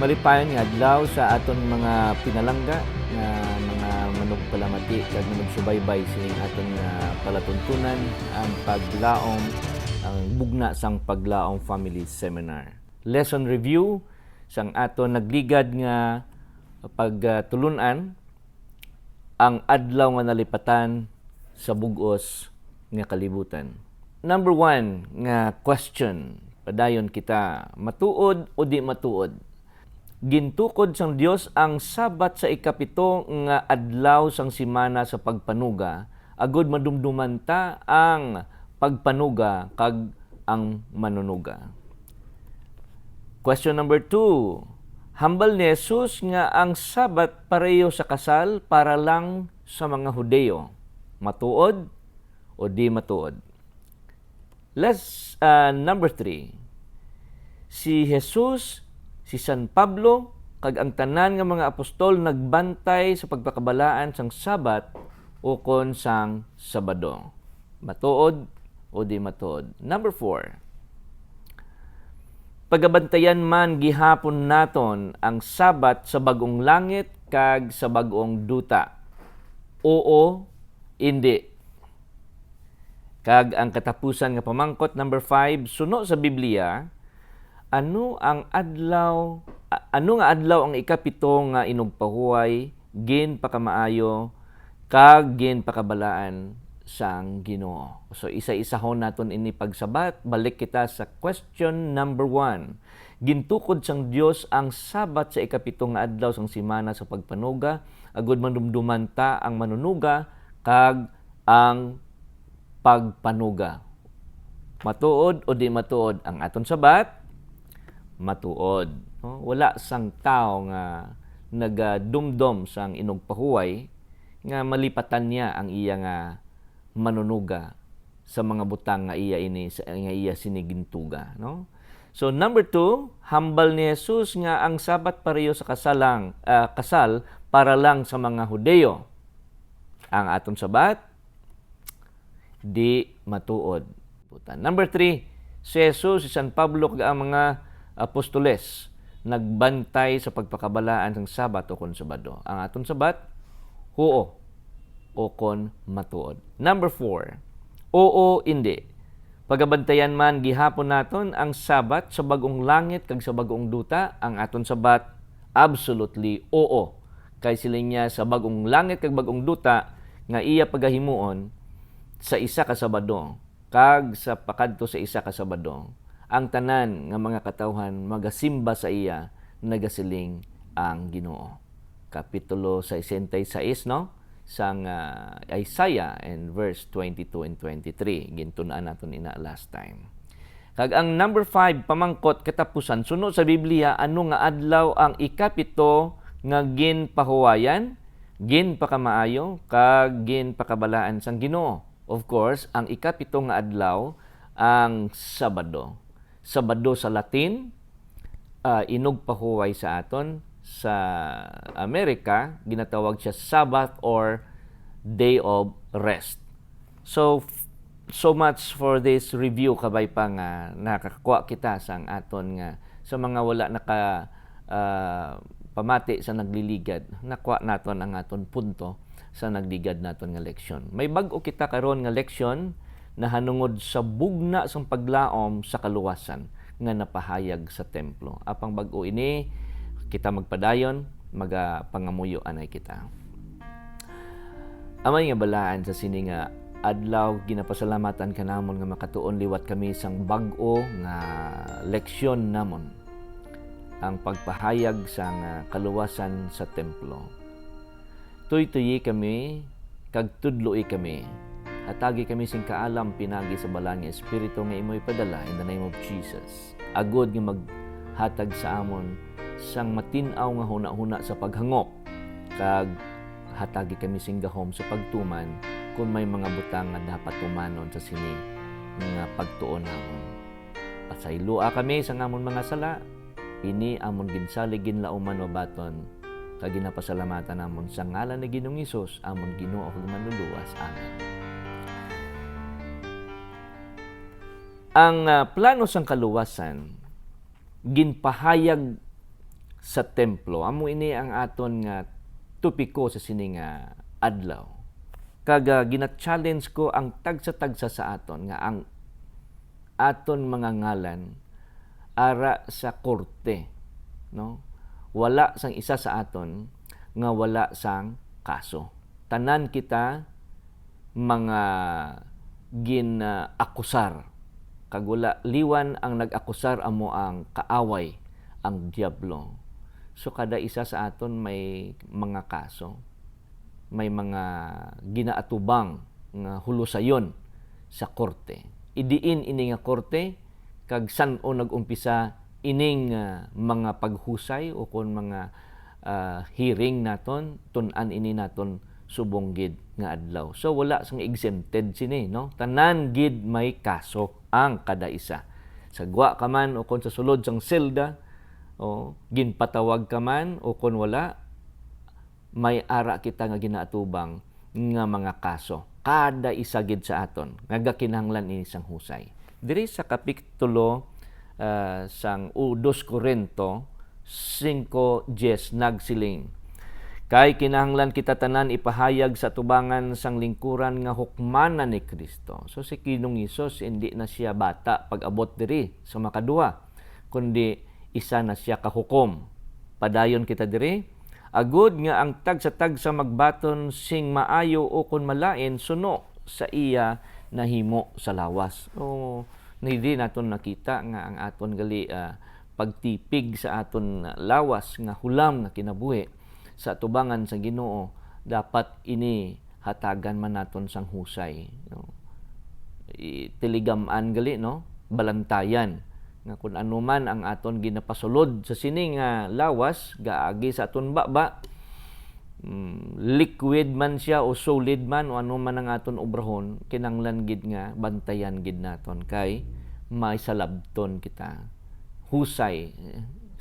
Malipayon nga adlaw sa aton mga pinalangga nga mga manugpalamati kag manugsubaybay sining aton nga palatuntunan ang paglaom ang bugna sang paglaom family seminar. Lesson review sang aton nagligad nga pagtulunan ang adlaw nga nalipatan sa bug-os nga kalibutan. Number 1 nga question, padayon kita, matuod o di matuod? Gintukod sang Dios ang Sabat sa ikapito nga adlaw sang simana sa pagpanuga, agod madumduman ta ang pagpanuga kag ang manunuga. Question number 2. Hambal ni Jesus nga ang Sabat pareho sa kasal para lang sa mga Hudeo. Matuod o di matuod? Number 3. Si Jesus, si San Pablo, kag ang tanan nga mga apostol nagbantay sa pagpakabalaan sang Sabat o kon sang Sabado. Matuod o di matuod? Number 4. Pagabantayan man gihapon naton ang Sabat sa bagong langit kag sa bagong duta. Oo, hindi. Kag ang katapusan nga pamangkot, number 5, suno sa Biblia, ano nga adlaw ang ikapito nga inugpahuway, gin pakamaayo, kag gin pakabalaan sang Ginoo. So isa-isahon naton ini pagsabat. Balik kita sa question number 1. Gintukod sang Dios ang Sabat sa ikapito nga adlaw sang simana sa pagpanuga, agud manumduman ta ang manunuga kag ang pagpanuga. Matuod o di matuod ang aton sabat? Matuod. Wala sang tao nga nagadumdom sang inugpahuway nga malipatan niya ang iya nga manunuga sa mga butang nga iya sinigintuga, no? So number 2, hambal ni Jesus nga ang Sabat pareho sa kasal para lang sa mga Hudeo. Ang aton sabat di matuod. Number 3, si Jesus, si San Pablo kag ang mga apostoles nagbantay sa pagpakabalaan ng Sabat o kon Sabado. Ang aton sabat, oo o kon matuod. Number 4, oo, hindi. Pagabantayan man gihapon naton ang Sabat sa bagong langit kag sa bagong duta, ang aton sabat, absolutely oo. Kay sila niya sa bagong langit kag bagong duta nga iya pagahimuon sa isa ka Sabado kag sa pakadto sa isa ka Sabado, ang tanan nga mga katawhan magasimba sa iya nagasiling ang Ginoo. Kapitulo 66, no? Sang Isaiah and verse 22 and 23. Gintunaan naton ina last time. Kag ang number 5 pamangkot katapusan, sunod sa Biblia, ano nga adlaw ang ikapito nga ginpahuwayan, ginpakamaayo kag ginpakabalaan sang Ginoo? Of course, ang ikapito nga adlaw ang Sabado. Sabado sa Latin, inugpahuway sa aton. Sa Amerika, ginatawag siya Sabbath or Day of Rest. So much for this review, kabay pa nga nakakuha kita sang aton nga sa mga wala pamati sa nagliligad. Nakuha naton ang aton punto sa nagligad naton nga leksyon. May bag-o kita karon nga leksyon na hanungod sa bugna sang paglaom sa kaluwasan nga napahayag sa templo. Apang bag-o ini, kita magpadayon, magapangamuyo anay kita. Amay nga balaan sa sini nga adlaw, ginapasalamatan kanamon nga makatuon liwat kami sang bag-o nga leksyon namon. Ang pagpahayag sang kaluwasan sa templo. Tuy-tuyi kami, kag tudloi kami. Hatagi kami sing kaalam pinagi sa balang nga Espiritu nga imoy padala in the name of Jesus. Agod nga maghatag sa amon sang matinaw nga huna-huna sa paghangop. Kag hatagi kami sing gahom sa pagtuman kung may mga butang nga dapat tumanon sa sini nga pagtuon namon. Pasaylua kami sa amon mga sala. Ini amon ginsalig ginlauman wabaton. Kag ginapasalamatan namon sa ngalan ni Ginoong Hesus, amon Ginoo ug manluluwas. Amen. Ang plano sang kaluwasan ginpahayag sa templo. Amo ini ang aton nga tupiko sa sining adlaw. Kaga gina-challenge ko ang tagsa-tagsa sa aton nga ang aton mga ngalan ara sa korte, no? Wala sang isa sa aton nga wala sang kaso. Tanan kita mga gina-akusar. Kag wala liwan ang nag-akusar amo ang kaaway, ang diablo. So kada isa sa aton may mga kaso. May mga ginaatubang nga hulusayon sa korte. Idiin ini nga korte kag san-o nag-umpisa ining mga paghusay o kon mga hearing naton, tun-an ini naton subong gid nga adlaw. So wala sang exempted sini, no? Tanan gid may kaso ang kada isa. Sagwa ka man o kon sa sulod sang selda, o ginpatawag ka man o kon wala, may ara kita nga ginaatubang nga mga kaso. Kada isa gid sa aton nga kinahanglan ini sang husay. Diri sa kapitulo sang 2 Korinto 5:10 nagsiling, kay kinahanglan kita tanan ipahayag sa tubangan sang lingkuran nga hukmanan ni Kristo. So si Kinong Hesus hindi na siya bata pag-abot diri sa makaduwa, kundi isa na siya kahukom. Padayon kita diri, agud nga ang tagsa-tagsa magbaton sing maayo o kun malain suno sa iya nahimo sa lawas. O hindi naton nakita nga ang aton gali pagtipig sa aton lawas nga hulam nga kinabuhi sa tubangan sa Ginoo, dapat ini hatagan man naton sang husay, no? Tiligaman gali, no? Balantayan nga kun ano man ang aton ginapasulod sa sining lawas gaagi sa aton baba, liquid man siya o solid man o ano man ang aton obrahon, kinanglan gid nga bantayan gid naton kay may salabton kita husay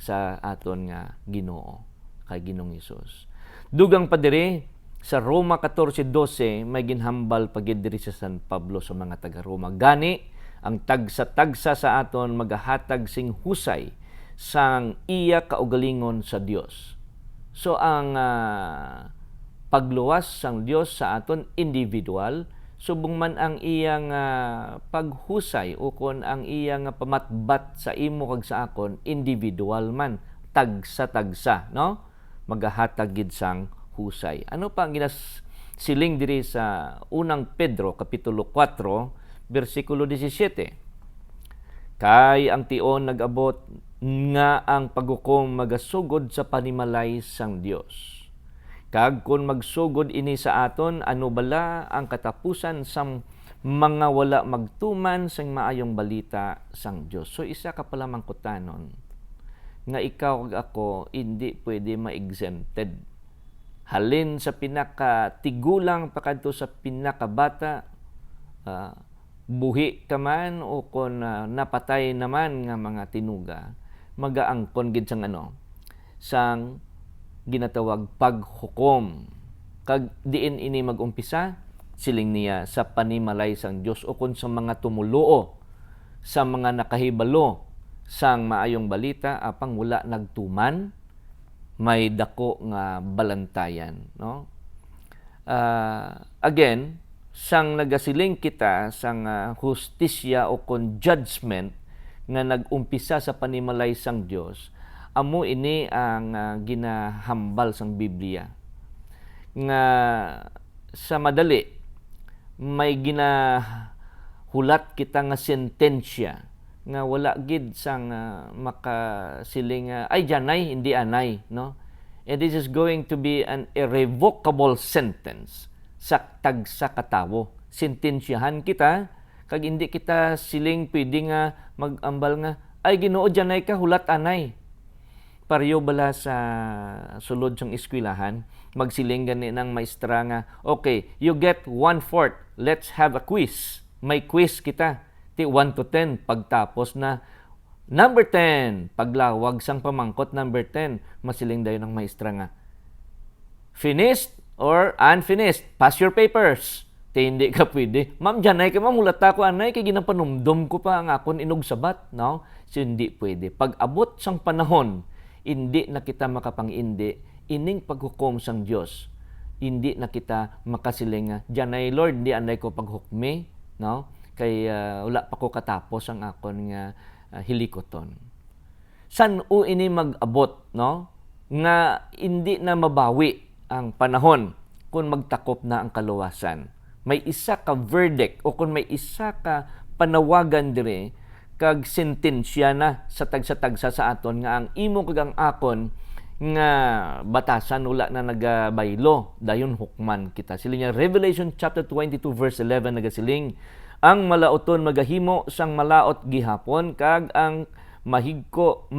sa aton nga Ginoo, kay Ginong Hesus. Dugang pa diri sa Roma 14:12 may ginhambal pagid diri sa San Pablo sa mga taga Roma. Gani ang tagsa-tagsa sa aton magahatag sing husay sang iya kaugalingon sa Dios. So ang pagluwas sang Dios sa aton individual, subong man ang iyang paghusay o kon ang iyang pamatbat sa imo kag sa akon individual man, tagsa-tagsa, no? Magahatag gid sang husay. Ano pa ang siling diri sa unang Pedro kapitulo 4 bersikulo 17? Kay ang tion nag-abot nga ang paghukom magasugod sa panimalay sang Dios. Kag kun magsugod ini sa aton, ano bala ang katapusan sang mga wala magtuman sang maayong balita sang Dios. So isa ka pala mangkutanon nga ikaw ug ako hindi pwede ma-exempted. Halin sa pinakatigulang pakadto sa pinakabata, buhi ka man o kon napatay naman nga mga tinuga, magaangkon gid sang sang ginatawag paghukom. Kag diin ini magumpisa, siling niya sa panimalay sang Dios o kon sa mga tumuluo, sa mga nakahibalo sang maayong balita apang wala nagtuman, may dako nga balantayan, no? Again, sang nagasiling kita sang hustisya o kon judgment nga nagumpisa sa panimalay sang Dios, amo ini ang ginahambal sang Biblia nga sa madali may ginahulat kita nga sentensya nga wala gid sang makasiling ay janay hindi anay, no? And this is going to be an irrevocable sentence sa tagsa katawo. Sentensyahan kita kag hindi kita siling pwede nga magambal nga ay Ginoo janay ka hulat anay. Pareho bala sa sulod sang eskwelahan, magsiling gani ng maestra nga, okay, you get 1/4, let's have a quiz. May quiz kita. 1 to 10, pagtapos na number 10, paglawag sang pamangkot number 10, masiling dayon ng maestra nga, finished or unfinished, pass your papers. Hindi ka pwede, ma'am janay ka ma'am, mulata ko anay, kay ginapanumdum ko pa ang akon inog sabat, no? So hindi pwede. Pag abot sang panahon, hindi na kita makapangindi, ining paghukom sang Dios, hindi na kita makasiling nga, diyan ay Lord, di anay ko paghukmi, no? Kay wala pa ko katapos ang akon nga hilikoton. San o ini mag-abot, no? Nga hindi na mabawi ang panahon kung magtakop na ang kaluwasan. May isa ka verdict o kung may isa ka panawagan dire kag sentensya na sa tagsa-tagsa sa aton nga ang imo kag ang akon nga batasan wala na nagabaylo dayon hukman kita. Siling nga Revelation chapter 22 verse 11 nagasiling, ang malauton magahimo sang malaot gihapon kag ang maghigko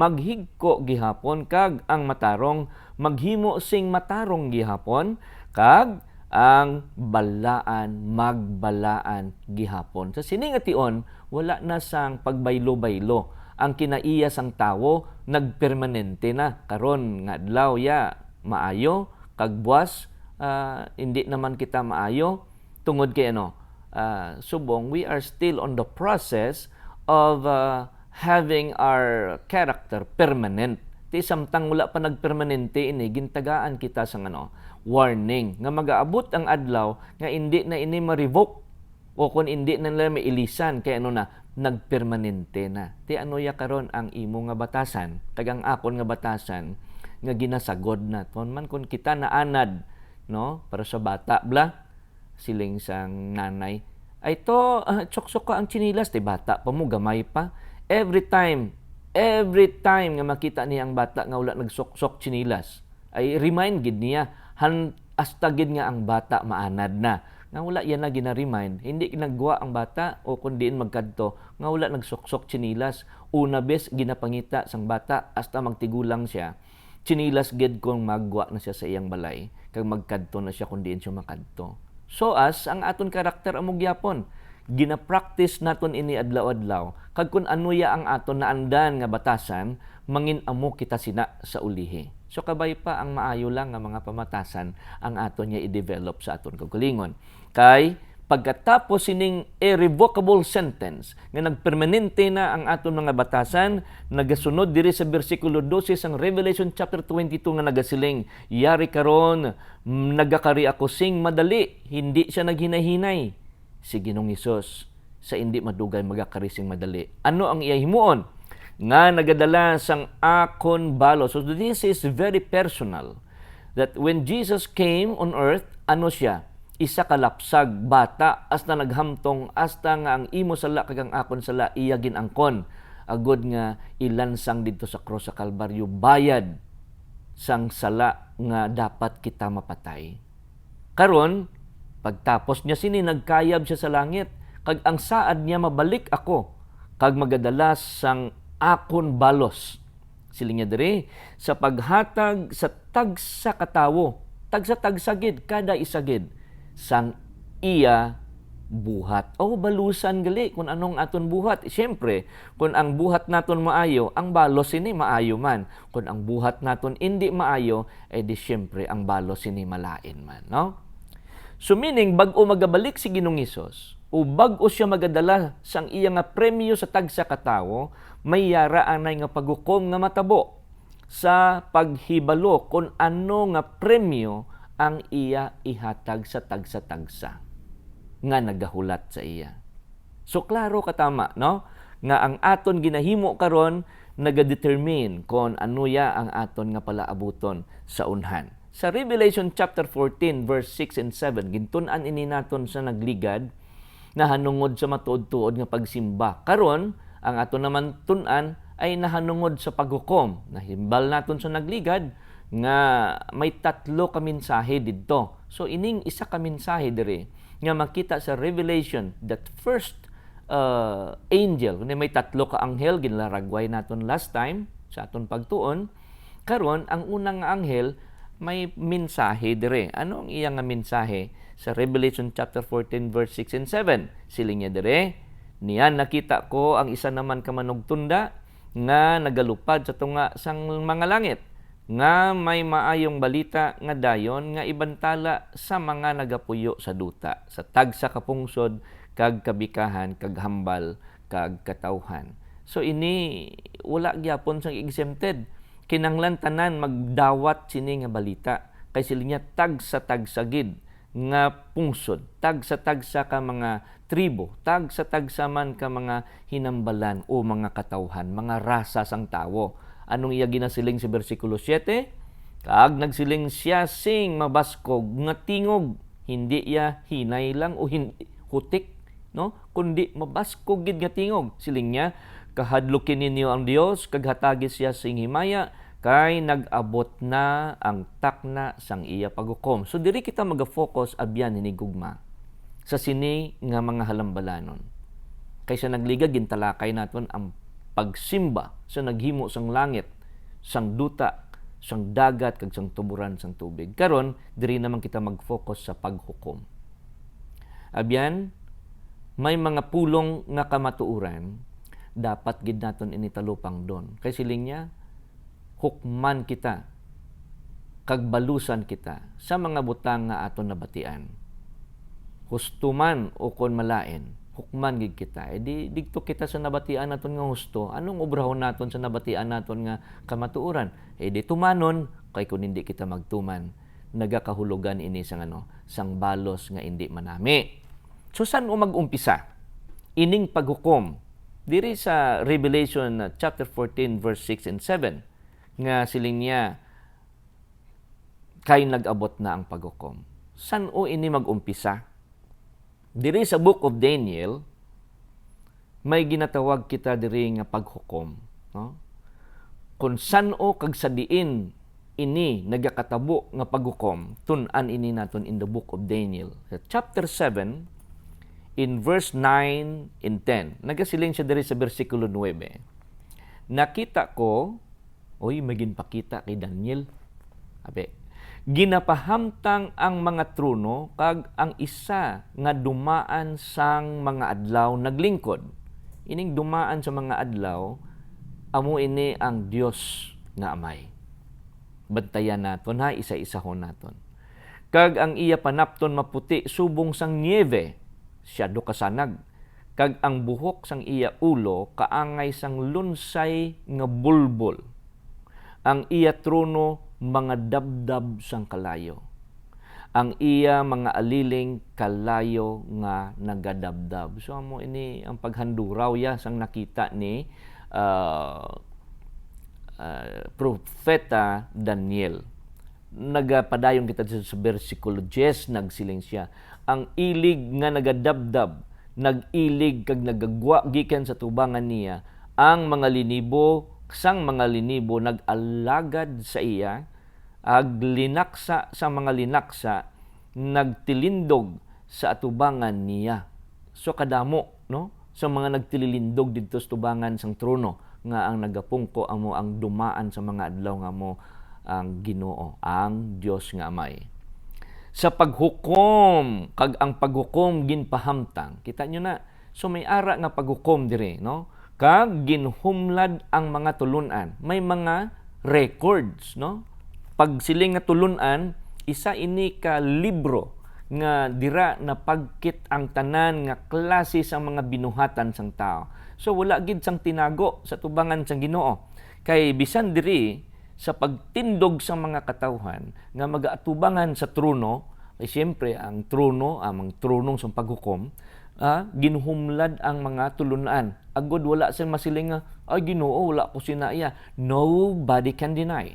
gihapon kag ang matarong maghimo sing matarong gihapon kag ang balaan magbalaan gihapon. Sa sining ation wala na sang pagbaylo-baylo. Ang kinaiya sang tawo nagpermanente na karon nga adlaw ya maayo kag buwas hindi naman kita maayo tungod kay subong we are still on the process of having our character permanent. Ti samtang wala pa nagpermanente ini gintagaan kita sang warning nga magaabot ang adlaw nga hindi na ini ma-revoke o kung hindi na nila mailisan kay nagpermanente na. Ti ya karon ang imo nga batasan kag ang akon nga batasan nga ginasagod na ton man kung kita naanad no para sa bata bla siling sang nanay ay to tsoksok ka ang chinilas ti bata pa mo gamay pa every time nga makita niya ang bata nga wala nagsoksok chinilas ay remind gid niya hasta gid nga ang bata maanad na nga wala yan na gina-remind, hindi ginagwa ang bata o kundiin magkadto, nga wala nagsuksok chinilas, una bes ginapangita sang bata hasta magtigulang siya, chinilas gid kung magwa na siya sa iyang balay, kag magkadto na siya kundiin siya makadto. So as, ang aton karakter among gyapon, gina-practice naton ini adlaw-adlaw, kag kun anuya ang aton naandan nga batasan, mangin amo kita sina sa ulihi. So kabay pa ang maayo lang nga mga pamatasan ang aton niya i-develop sa aton kaugalingon. Kay pagkatapos sining irrevocable sentence nga nagpermanente na ang aton mga batasan, nagasunod diri sa bersikulo 12 sang Revelation chapter 22 nga nagasiling, yari karon nagakari ako sing madali, hindi siya naghinahinay. Si Ginoong Hesus sa hindi madugay magakari sing madali. Ano ang iya himuon? Nga nagadala sang akon balo. So this is very personal. That when Jesus came on earth, ano siya? Isa kalapsag bata hasta naghamtong hasta nga ang imo sala kag ang akon sala iya ginangkon. Agod nga ilansang didto sa cross sa Kalbaryo bayad sang sala nga dapat kita mapatay. Karon pagtapos niya sini nagkayab siya sa langit kag ang saad niya mabalik ako kag magadala sang akon balos. Siling niya diri sa paghatag sa tagsa katawo, tagsa-tagsagid kada isagid sang iya buhat. O balusan gali kung anong aton buhat. Siyempre, kung ang buhat naton maayo, ang balos ini maayo man. Kung ang buhat naton hindi maayo, di siyempre ang balos ini malain man, no? So meaning bag-o magabalik si Ginoong Hesus, o bag-o siya magadala sang iya nga premyo sa tagsa katawo, may yara anay nga paghukom nga matabo sa paghibalo kung ano nga premyo ang iya ihatag sa tagsa-tagsa nga nagahulat sa iya. So klaro katama, no? Nga ang aton ginahimo karon nagadetermine kung ano ya ang aton nga palaabuton sa unhan. Sa Revelation chapter 14 verse 6 and 7 gintun-an ini naton sa nagligad na hanungod sa matuod-tuod nga pagsimba. Karon ang aton naman tun-an ay nahanungod sa paghukom. Nahimbal naton sa nagligad nga may 3 ka mensahe didto. So ining isa ka mensahe diri nga makita sa Revelation that first angel, kundi may 3 ka anghel ginlaragway naton last time sa aton pagtuon. Karon ang unang anghel may mensahe dire. Ano ang iyang mensahe? Sa Revelation chapter 14 verse 6 and 7. Siling niya dire, niyan nakita ko ang isa naman ka manugtunda nga nagalupad sa tunga sang mga langit, nga may maayong balita nga dayon nga ibantala sa mga nagapuyo sa duta, sa tagsa kapungsod kag kabikahan kag hambal kag katawhan. So ini wala gyapon sang exempted kinanglan tanan magdawat sini nga balita. Kay sila niya tag-sa-tagsagid nga pungsod, tag-sa-tagsa ka mga tribo, tag-sa-tagsa man ka mga hinambalan o mga katawhan, mga rasa sang tawo. Anong iya ginasiling sa bersikulo 7? Kag nagsiling siya sing mabaskog nga tingog, hindi iya hinay lang o hutik, no? Kundi mabaskog gid nga tingog. Siling niya, kahadlukin ninyo ang Dios, kag hatagi siya sing himaya, kay nag-abot na ang takna sang iya paghukom. So diri kita mag-focus abyan hinigugma sa sini nga mga halambalanon. Kaysa nagliga gintalakay naton ang pagsimba sa naghimo sang langit, sang duta, sang dagat kag sang tuburan sang tubig. Karon diri naman kita mag-focus sa paghukom. Abyan may mga pulong nga kamatuoran dapat gid naton initalupang don. Kay siling niya hukman kita kag balusan kita sa mga butang nga aton nabatian. Husto man o kon malain, hukman gid kita. E di digto kita sa nabatian naton nga husto. Anong obrahon naton sa nabatian naton nga kamatuoran? E di tumanon kay kun hindi kita magtuman, nagakahulugan ini sang sang balos nga hindi manami. So saan o mag-umpisa? Ining paghukom diri sa Revelation chapter 14 verse 6 and 7. Nga siling niya, kay nag-abot na ang paghukom. San o ini mag-umpisa? Diri sa Book of Daniel, may ginatawag kita diri nga paghukom. No? Kung san o kag sa diin ini nagakatabo nga paghukom, tun-an ini naton in the Book of Daniel. Sa chapter 7, in verse 9 and 10, nagasiling siya diri sa versikulo 9. Nakita ko, may ginpakita kay Daniel. Ginapahamtang ang mga trono kag ang isa nga dumaan sang mga adlaw naglingkod. Ining dumaan sa mga adlaw, amo ini ang Dios nga Amay. Bantayan naton ha, isa-isahon naton. Kag ang iya panapton maputi subong sang niebe, siyado kasanag. Kag ang buhok sang iya ulo kaangay sang lunsay nga bulbol. Ang iya trono mga dabdab sang kalayo. Ang iya mga aliling kalayo nga nagadabdab. So amo ini ang paghanduraw ya sang nakita ni Propeta Daniel. Nagapadayon kita sa versikulo 10, nagsiling siya. Ang ilig nga nagadabdab, nag-ilig kag nagagwa gikan sa tubangan niya, ang mga linibo sang mga linibo nag-alagad sa iya, ag linaksa sa mga linaksa, nagtilindog sa atubangan niya. So kadamo, no? Sa mga nagtililindog dito sa tubangan sang trono, nga ang nagapungko amo ang dumaan sa mga adlaw nga mo ang Ginoo, ang Dios nga Amay. Sa paghukom, kag ang paghukom ginpahamtang. Kita nyo na, so may ara nga paghukom dire, no? Kag ginhumlad ang mga tulunan. May mga records, no? Pag siling nga tulunan, isa ini ka libro nga dira na pagkit ang tanan nga klase sa mga binuhatan sang tao. So wala gid sang tinago sa tubangan sang Ginoo. Kay bisan diri sa pagtindog sa mga katawhan nga magaatubangan sa trono, ay siyempre ang trono, ang tronong sang paghukom, ginhumlad ang mga tulunan. Agod wala siyang masiling nga, ay Ginoo, wala ko sinaiya. Nobody can deny.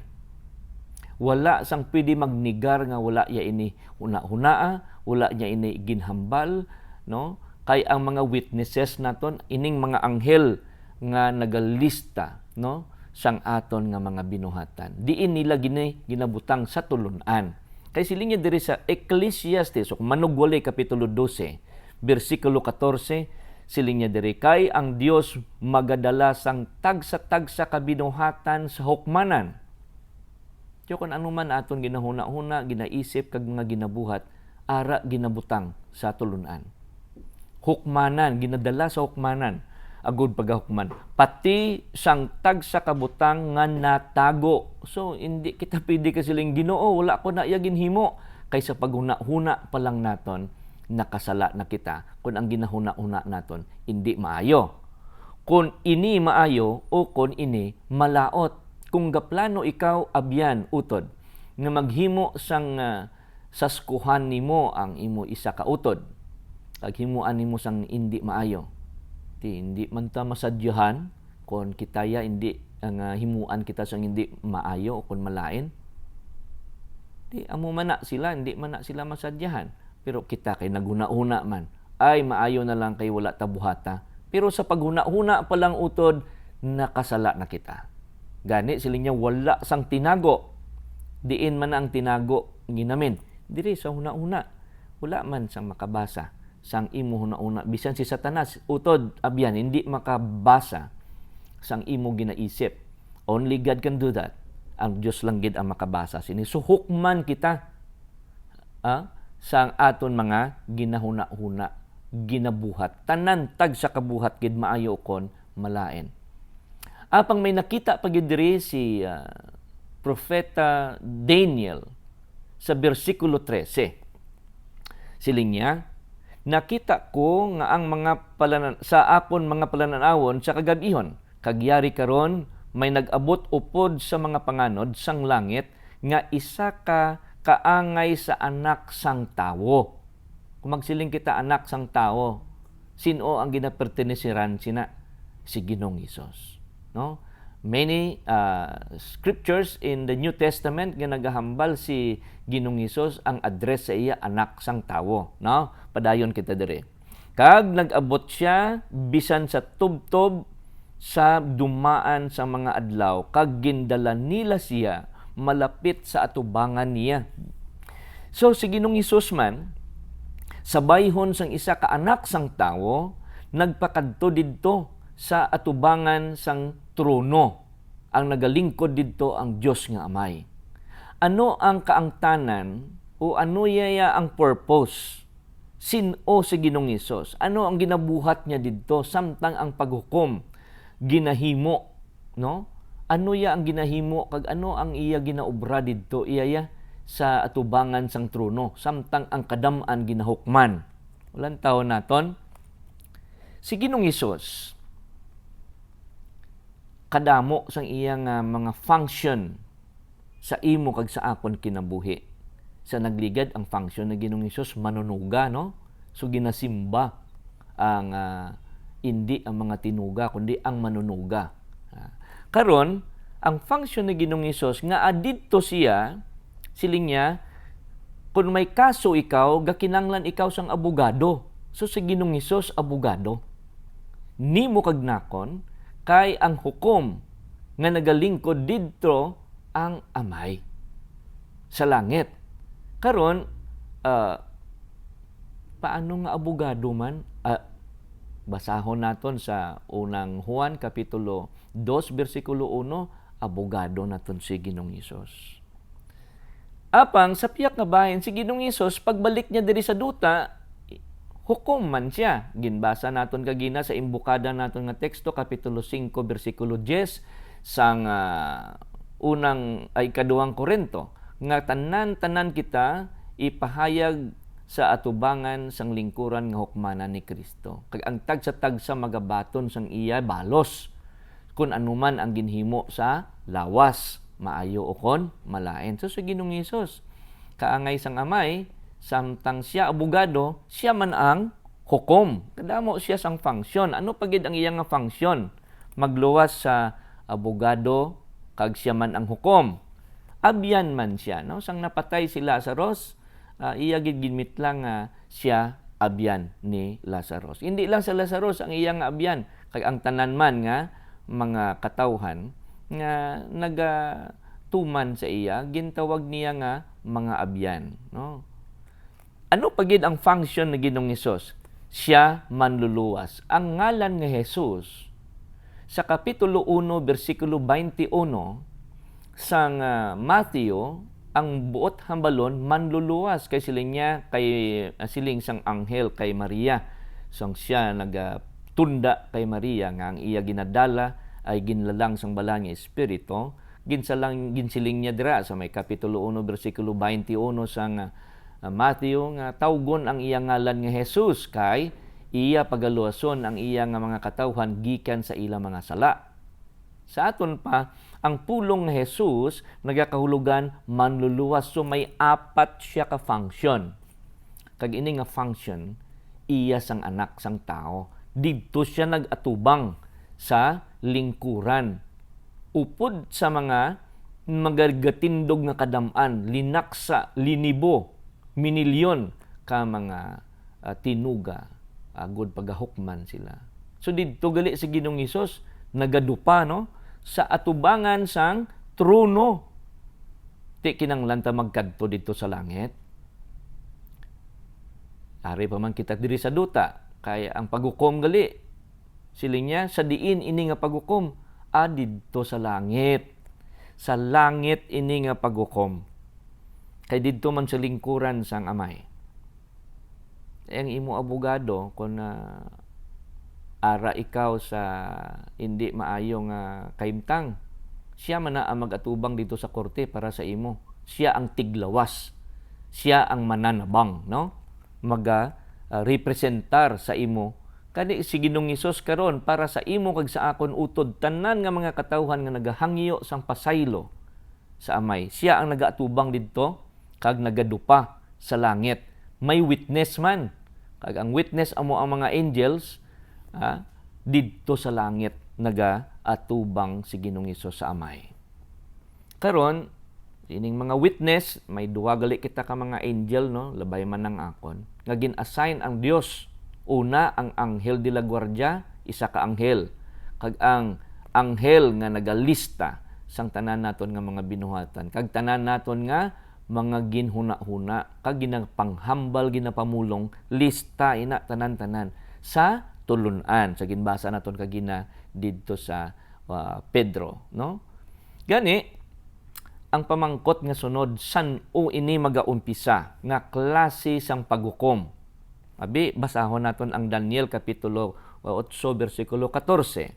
Wala sang pwede magnigar nga wala ya ini hunaa, wala niya ini ginhambal, no? Kay ang mga witnesses naton, ining mga anghel nga nagalista, no? Sang aton nga mga binuhatan. Diin nila ginabutang sa tulunan. Kay siling niya diri sa Ecclesiastes, o Manugwalay, Kapitulo 12, versikulo 14, siling niya diri, kay ang Dios magadala sang tagsa-tagsa kabinuhatan sa hukmanan. Diyo kung ano man aton ginahuna-huna, ginaisip, kag mga ginabuhat, ara ginabutang sa tulunan. Hukmanan, ginadala sa hukmanan, agud pagahukman. Pati sang tagsa kabutang nga natago. So, hindi kita pwede kasiling Ginoo, wala ko na iya ginhimo. Kaysa paghuna-huna pa lang naton, nakasala na kita kung ang ginahuna-huna naton hindi maayo. Kung ini maayo o kung ini malaot. kung gaplano ikaw abyan utod nga maghimo sang saskuhan nimo ang imo isa ka utod, kag himuan nimo sang indi maayo. Hindi man ta masadyahan kon kitaya hindi ang himuan kita sang hindi maayo o kon malain. Amo man na sila, hindi man na sila masadyahan. Pero kita kay naghuna-huna man, ay maayo na lang kay wala tabuhata. Pero sa paghuna-huna pa lang utod, nakasala na kita. Gani siling niya wala sang tinago. Diin man ang tinago ginamin. Diri sa huna-huna, wala man sang makabasa sang imo huna-huna. Bisan si Satanas, utod abyan, hindi makabasa sang imo ginaisip. Only God can do that. Ang Diyos lang gid ang makabasa sini. So hukman kita sang aton mga ginahuna-huna, ginabuhat. Tanan tag sa kabuhat gid maayo kon malain. Apang may nakita pagid diri si Propeta Daniel sa bersikulo 13. Siling niya, nakita ko nga ang mga sa akon mga palananawon sa kagabihon, kagyari karon may nag-abot upod sa mga panganod sang langit nga isa ka kaangay sa anak sang tawo. Kung magsiling kita anak sang tawo, sino ang ginapertenesiran sina? Si Ginoong Hesus. No? Many scriptures in the New Testament nga nagahambal si Ginoong Hesus ang address sa iya anak sang tawo. No? Padayon kita diri. Kag nag-abot siya bisan sa tubtob sa dumaan sa mga adlaw, kag gindala nila siya malapit sa atubangan niya. So si Ginoong Hesus man, sabayhon sang isa ka anak sang tawo, nagpakadto didto sa atubangan sang trono. Ang nagalingkod didto ang Dios nga Amay. Ano ang kaangtanan o ano yaya ang purpose? Sino si Ginoong Hesus? Ano ang ginabuhat niya didto samtang ang paghukom ginahimo, no? Ano ya ang ginahimo kag ano ang iya ginaobra didto iya sa atubangan sang trono samtang ang kadam-an ginahukman. Ulan taon naton si Ginoong Hesus kadamo sang iyang mga function sa imo kag sa akon kinabuhi. Sa nagligad ang function na Ginoong Hesus manunuga, no? So ginasimba ang hindi ang mga tinuga kundi ang manunuga. Karon ang function ni Ginoong Hesus nga adidto siya siling niya kung may kaso ikaw gakinanglan ikaw sang abogado. So si Ginoong Hesus abogado. Nimo kag nakon kay ang hukom nga nagalingkod didto ang Amay sa langit. Karon paano nga abogado man? Basahon naton sa unang Juan kapitulo 2 bersikulo 1, abogado naton si Ginoong Hesus. Apang sa piyak nga bahin si Ginoong Hesus pagbalik niya diri sa duta, hukom man siya. Ginbasa naton kagina sa imbukada naton nga teksto kapitulo 5 bersikulo 10 sang ikaduhang Korinto nga tanan-tanan kita ipahayag sa atubangan sang lingkuran nga hukmanan ni Kristo. Kag ang tagsa-tagsa magabaton sang iya balos kung anuman ang ginhimo sa lawas, maayo o kon malain. So sa Ginoong Hesus, kaangay sang Amay, samtang siya abogado, siya man ang hukom. Kadamo siya sang function. Ano pagid ang iyang function? Magluwas sa abogado kag siya man ang hukom. Abyan man siya, no? Sang napatay si Lazarus, iya gid ginmitlang siya abyan ni Lazarus. Hindi lang sa Lazarus ang iyang abyan, kag ang tanan man nga mga katawhan nga nagatuman sa iya gintawag niya nga mga abyan, no? Ano pagid ang function ni Ginoong Hesus? Siya manluluwas. Ang ngalan nga Jesus sa kapitulo 1 bersikulo 21 sang Matthew, ang buot hambalon manluluwas kay siling niya kay siling sang anghel kay Maria. So siya nagtunda kay Maria nga ang iya ginadala ay ginlalang sang balang nga espiritu. Ginsiling niya dira sa may kapitulo 1 bersikulo 21 sang Matthew nga tawgon ang iya ngalan nga Jesus kay iya pagaluwason ang iya nga mga katawhan gikan sa ilang mga sala. Sa aton pa, ang pulong ni Jesus nagakahulugan manluluwas. So may apat siya ka function. Kag ini nga function, iya sang anak sang tao. Didto siya nagatubang sa lingkuran. Upod sa mga magagatindog nga kadam-an, linaksa, linibo, minilyon ka mga tinuga, agud pagahukman sila. So didto gali si Ginoong Hesus nagadupa no sa atubangan sang trono. Ti kinanglan ta magkadto didto sa langit. Ari pa man kita diri sa duta kay ang paghukom gali siling niya sa diin ini nga paghukom didto sa langit. Sa langit ini nga paghukom. Kay didto man sa lingkuran sang Amay. Ang imo abogado kung ara ikaw sa hindi maayo nga kaimtang, siya man na ang mag-atubang dito sa korte para sa imo. Siya ang tiglawas. Siya ang mananabang, no? Representar sa imo. Kani si Ginoong Hesus karon para sa imo kag sa akon utod tanan nga mga katawhan nga nagahangyo sang pasaylo sa Amay. Siya ang nagaatubang didto kag nagadupa sa langit. May witness man. Kag ang witness amo ang mga angels didto sa langit nagaatubang si Ginoong Hesus sa Amay. Karon ining mga witness may duwa gali kita ka mga angel no labay man ang akon nga gin-assign ang Dios. Una, ang anghel de la guardia, isa ka anghel. Kag ang anghel nga nagalista sang tanan naton nga mga binuhatan. Kag tanan naton nga mga ginhuna-huna. Kag ginapanghambal, ginapamulong, lista ina tanan-tanan sa tulunan. Sa ginbasa naton kag gina didto sa Pedro. No? Gani, ang pamangkot nga sunod, san o ini magaumpisa nga klase sang paghukom. Abi, basahon naton ang Daniel Kapitulo 8, versikulo 14.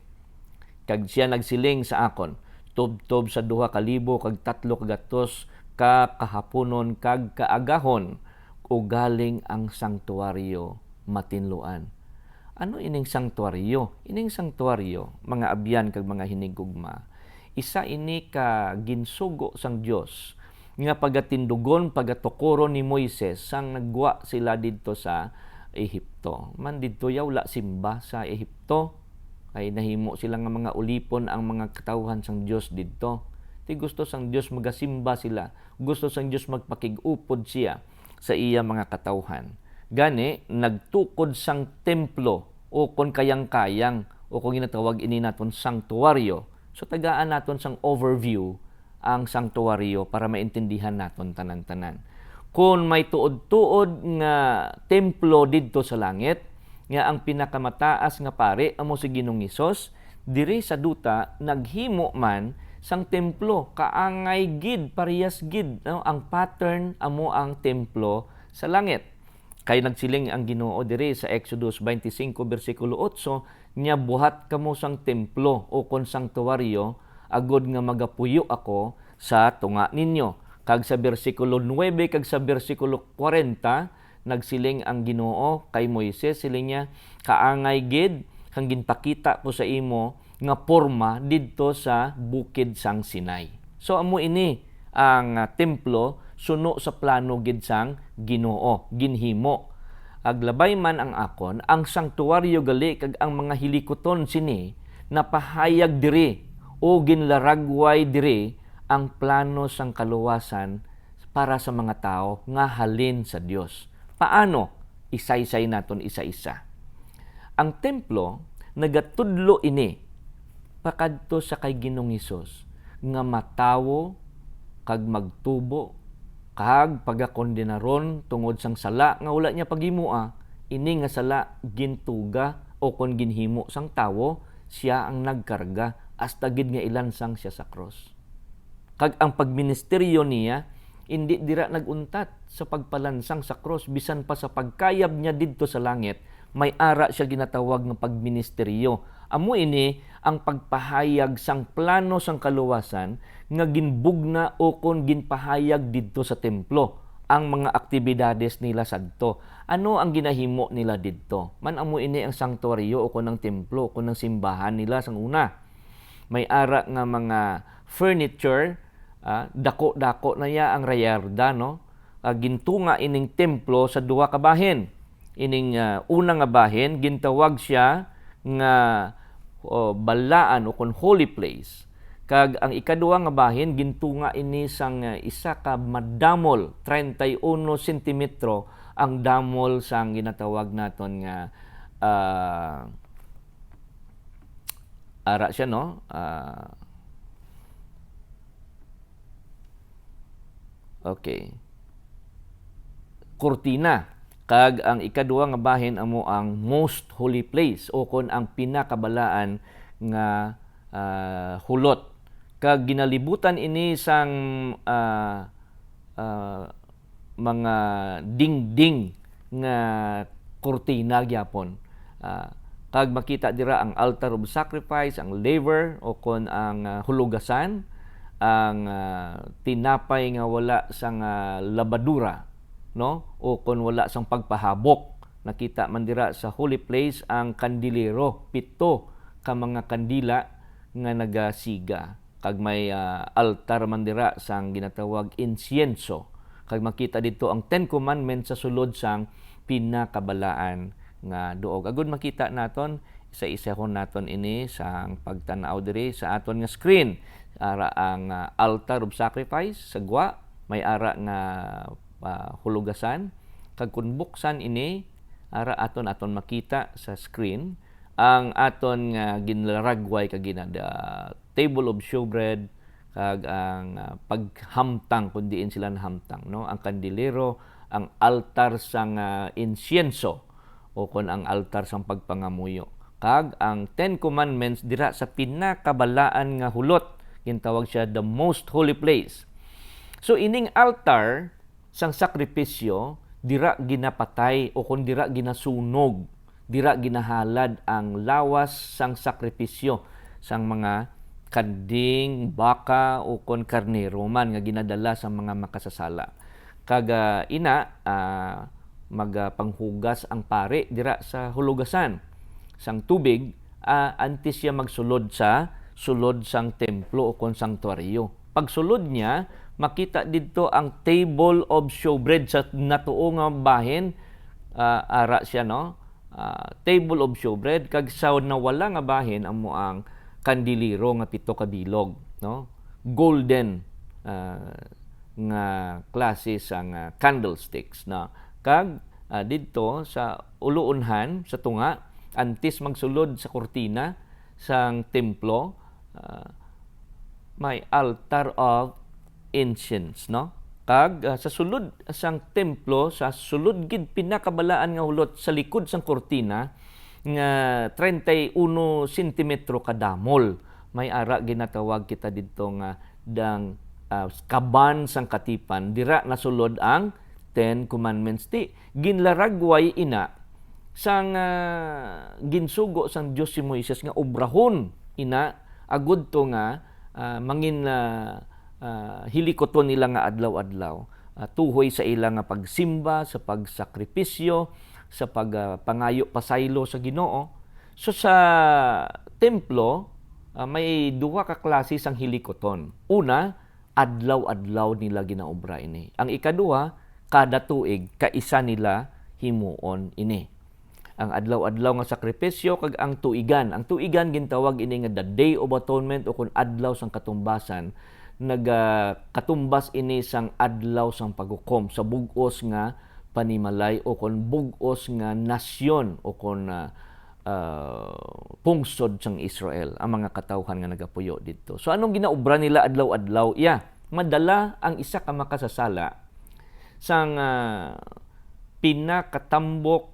Kag siya nagsiling sa akon, tubtob sa 2,000 kag 300 ka kahaponon kag kaagahon, ugaling ang sanktuaryo matinluan. Ano ining sanktuaryo? Ining sanktuaryo, mga abyan kag mga hinigugma, isa ini ka ginsugo sang Dios nga pagatindugon, pagatukuron ni Moises sang nagwa sila didto sa Ehipto. Man didto yawla simba sa Ehipto ay nahimo sila nga mga ulipon ang mga katawhan sang Dios didto. Ti gusto sang Dios magasimba sila. Gusto sang Dios magpakig-upod siya sa iya mga katawhan. Gani nagtukod sang templo o kon kayang-kayang o kung ginatawag ini naton sanktuaryo. So tagaan naton sang overview ang sanktuaryo para maintindihan naton tanan-tanan. Kung may tuod-tuod nga templo didto sa langit, nga ang pinakamataas nga pare amo si Ginoong Hesus, diri sa duta naghimo man sang templo, kaangay gid, parehas gid, no? Ang pattern amo ang templo sa langit. Kay nagsiling ang Ginoo diri sa Exodus 25 versikulo 8, nya buhat kamo sang templo o kon sanktuaryo agod nga magapuyo ako sa tunga ninyo. Kag sa bersikulo 9 kag sa bersikulo 40 nagsiling ang Ginoo kay Moises, siling niya, kaangay gid kang ginpakita ko sa imo nga porma didto sa bukid sang Sinai. So amo ini ang templo suno sa plano gid sang Ginoo, ginhimo. Aglabay man ang akon, ang sanktuaryo gali kag ang mga hilikoton sini napahayag diri o ginlaragway diri ang plano sang kaluwasan para sa mga tao nga halin sa Dios. Paano? Isa-isay naton isa-isa. Ang templo nagatudlo ini pakadto sa kay Ginoong Hesus nga matawo kag magtubo kag pagakondenaron tungod sang sala nga wala niya paghimua. Ini nga sala gintuga o kon ginhimo sang tawo, siya ang nagkarga hasta gid nga ilansang siya sa cross. Kag ang pagministeryo niya hindi dira naguntat sa pagpalansang sa cross, bisan pa sa pagkayab niya didto sa langit, may ara siya ginatawag ng pagministeryo. Amo ini ang pagpahayag sang plano sang kaluwasan nga ginbugna o kon ginpahayag didto sa templo. Ang mga aktibidades nila sadto. Ano ang ginahimo nila didto? Man amo ini ang sanktuaryo o kon ang templo o kon ang simbahan nila sang una. may ara nga mga furniture, dako-dako na ya ang rayarda, no? Gintunga ining templo sa duha ka bahin. Ining una nga bahin gintawag siya nga balaan o kon holy place. Kag ang ikaduha nga bahin gintunga ini sang isa ka madamol 31 sentimetro ang damol sang ginatawag naton nga ara siya, no? Okay. Kurtina. Kag ang ikaduha nga bahin amo ang most holy place o kon ang pinakabalaan nga hulot. Kag ginalibutan ini sang mga dingding nga kurtina gyapon. Kag makita dira ang altar of sacrifice, ang laver o kon ang hulugasan, ang tinapay nga wala sang labadura, no? O kon wala sang pagpahabok. Nakita man dira sa holy place ang kandilero, 7 ka mga kandila nga nagasiga. Kag may altar man dira sang ginatawag insienso. Kag makita dito ang 10 Commandments sa sulod sang pinakabalaan nga duog. Agud makita naton isa-isahon naton ini sang pagtan-aw diri sa aton nga screen. Ara ang altar of sacrifice sa gwa, may ara nga hulugasan. Kag kun buksan ini, ara aton makita sa screen ang aton nga ginlaragway kag ginada table of showbread, kag ang paghamtang kun diin sila nahamtang, no? Ang kandilero, ang altar sang insienso o kon ang altar sang pagpangamuyo. Kag ang 10 Commandments dira sa pinakabalaan nga hulot, gintawag siya the most holy place. So ining altar sang sakripisyo, dira ginapatay o kon dira ginasunog, dira ginahalad ang lawas sang sakripisyo sang mga kanding, baka o kon karnero man nga ginadala sa mga makasasala. Kag magpanghugas ang pare dira sa hulugasan sang tubig antes siya magsulod sa sulod sang templo o kon sanktuaryo. Pagsulod niya, makita dito ang table of showbread sa natuo nga bahin, ara siya, no? Table of showbread, kag sa nawala nga bahin amo ang kandiliro nga 7 ka bilog, no? Golden nga klase sang candlesticks, na kag dito sa uluunhan sa tunga antes magsulod sa kurtina sang templo, may altar of incense, no? Kag sa sulod sang templo, sa sulod gid pinakabalaan nga hulot sa likod sang kurtina nga 31 sentimetro kadamol, may ara ginatawag kita didto nga dang kaban sang katipan, dira nasulod ang 10 Commandments. Ti ginlaragway ina sang ginsugo sang Dios si Moises nga obrahon ina agud to nga mangin hilikoton nila nga adlaw-adlaw, tuhoy sa ila nga pagsimba, sa pagsakripisyo, sa pagpangayo pasaylo sa Ginoo. So sa templo may duha ka klase sang hilikoton. Una, adlaw-adlaw nila ginaobra ini. Ang ikaduha, kada tuig kaisa nila himuon ini. Ang adlaw-adlaw nga sakripisyo kag ang tuigan. Ang tuigan gintawag ini nga the Day of Atonement o kun adlaw sang katumbasan. Katumbas ini sang adlaw sang paghukom sa bug-os nga panimalay o kon bug-os nga nasyon o kon pungsod sang Israel, ang mga katawhan nga nagapuyo dito. So anong ginaobra nila adlaw-adlaw? Madala ang isa ka makasasala sang pinakatambok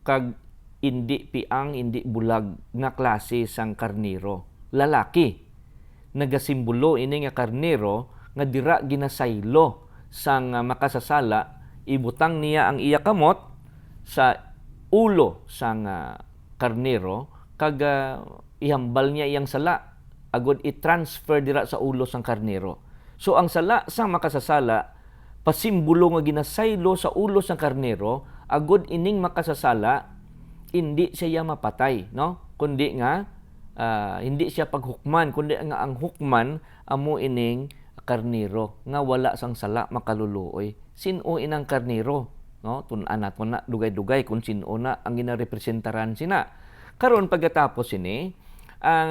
kag indi piang, indi bulag nga klase sang karnero. Lalaki. Nagasimbolo ini nga karnero nga dira ginasaylo sang makasasala, ibutang niya ang iya kamot sa ulo sang karnero kag ihambal niya iyang sala agud i-transfer dira sa ulo sang karnero. So ang sala sang makasasala pasimbolo nga ginasaylo sa ulo sang karnero agud ining makasasala hindi siya mapatay, no? Kundi nga hindi siya paghukman kundi nga ang hukman amo ining karniro nga wala sang sala makaluluoy. Sino inang karniro? No, tun-an nato na dugay-dugay kung sino na ang ginarepresentaran sina. Karon pagkatapos ini ang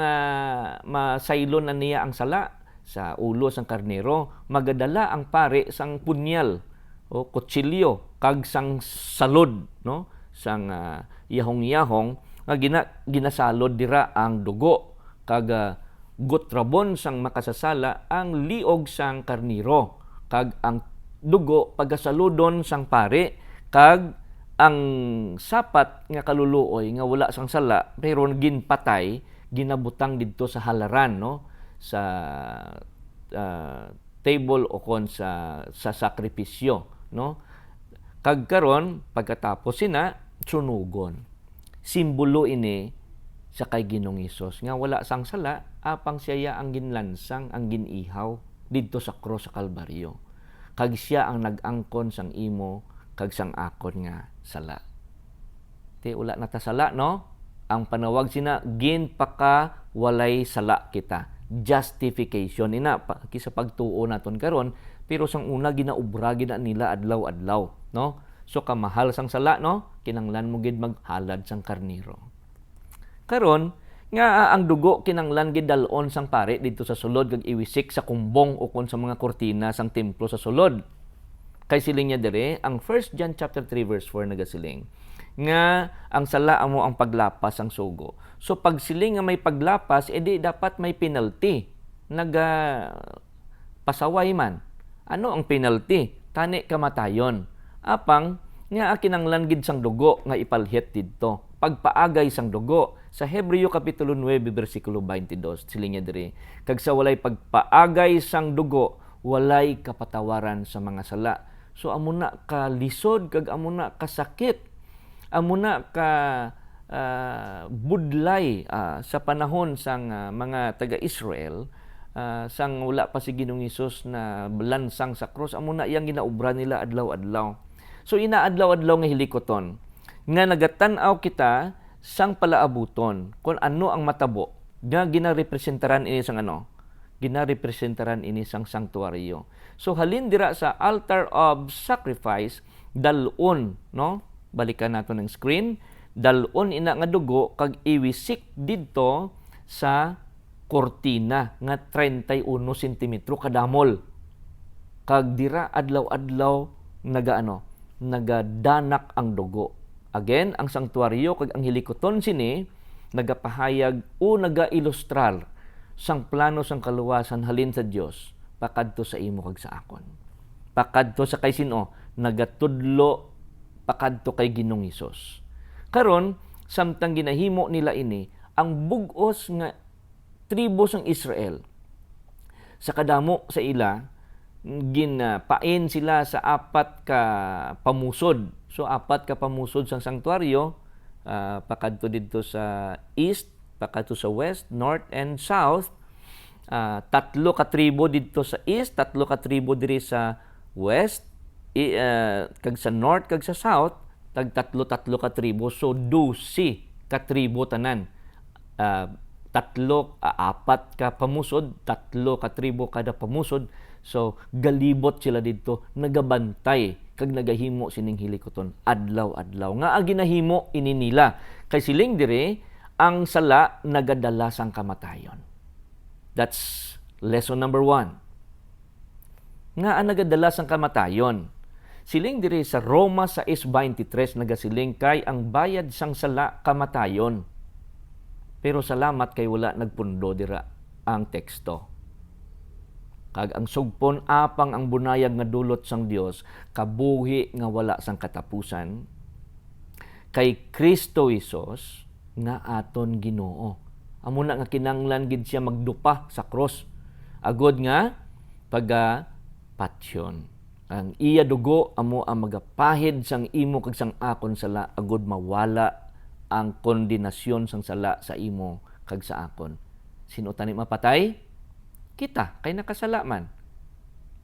masaylon na niya ang sala sa ulo sang karnero, magadala ang pare sang punyal o kutsilyo kag sang salod, no, sang yahong-yahong nga ginasalod dira ang dugo kag gutrabon sang makasasala ang liog sang karniro kag ang dugo pagasaludon sang pare kag ang sapat nga kaluluoy nga wala sang sala pero ginpatay ginabutang didto sa halaran, no, sa table o kon sa sakripisyo, no. Kag karon pagkatapos sina sunugon. Simbolo ini sa kay Ginoong Hesus nga wala sang sala apang siya ang ginlansang ang ginihaw didto sa krus sa Kalbaryo. Kag siya ang nag-angkon sang imo kag sang akon nga sala. Ti ula na ta sala, no? Ang panawag sina ginpaka walay sala kita. Justification ina sa pagtuo naton karon pero sang una ginaubra gina nila adlaw-adlaw, no? So kamahal sang sala, no? Kinanglan mo gid maghalad sang karniro. Karon nga ang dugo kinanglan gid dalon sang pare didto sa sulod kag iwisik sa kumbong o kon sa mga kortina sang templo sa sulod. Kay siling niya dire ang 1 John chapter 3 verse 4 nagasiling nga ang sala amo ang paglapas ang sugo. So pag siling nga may paglapas edi dapat may penalty. Pasaway man. Ano ang penalty? Tani kamatayon. Apang nga kinanglan gid sang dugo nga ipalhit didto. Pagpaagay sang dugo sa Hebreo kapitulo 9 bersikulo 22 siling niya diri kag sa walay pagpaagay sang dugo walay kapatawaran sa mga sala. So amo na ka lisod kag amo na kasakit. Amo na ka budlay sa panahon sang mga taga-Israel sang wala pa si Ginoong Hesus na lansang sa krus, amo na iyang ginaubra nila adlaw-adlaw. So inaadlaw-adlaw nga hilikoton nga nagatan-aw kita sang palaabuton kung ano ang matabo nga ginarepresentaran ini sang ginarepresentaran ini sang sanctuaryo. So halin dira sa altar of sacrifice dalon, no? Balikan nato ng screen. Dalon ina nga dugo kag iwisik didto sa kortina nga 31 cm kadamol. Kag dira adlaw-adlaw nagadanak ang dugo. Again, ang sanctuaryo kag ang hilikoton sini nagapahayag o nagailustrar sang plano sang kaluwasan halin sa Dios pakadto sa imo kag sa akon. Pakadto sa kay sino? Nagatudlo pakadto kay Ginoong Hesus. Karon samtang ginahimo nila ini ang bug-os nga tribo sang Israel sa kadamo sa ila ginapain sila sa 4 ka pamusod. So 4 ka pamusod sang sanctuaryo pakadto didto sa east, pakadto sa west, north and south. 3 ka tribo didto sa east, 3 ka tribo diri sa west, kag sa north kag sa south, tag 3 ka tribo. So 12 ka tribo tanan. 4 ka pamusod, 3 ka tribo kada pamusod. So galibot sila didto, nagabantay kag nagahimo sining hilikoton adlaw-adlaw. Nga ginahimo ini nila kay siling dire ang sala nagadala sang kamatayon. That's lesson number 1. Nga ang nagadala sang kamatayon. Siling diri sa Roma 6:23 nagasiling kay ang bayad sang sala kamatayon. Pero salamat kay wala nagpundo dira ang teksto. Kag ang sugpon apang ang bunayag nga dulot sang Dios kabuhi nga wala sang katapusan kay Kristo Hesus nga aton Ginoo. Amo na nga kinanglan gid siya magdupa sa cross agod nga patyon. Ang iya dugo amo ang magapahid sang imo kag sang akon sala agod mawala ang kondenasyon sang sala sa imo kag sa akon. Sino tani mapatay? Kita kay nakasala man.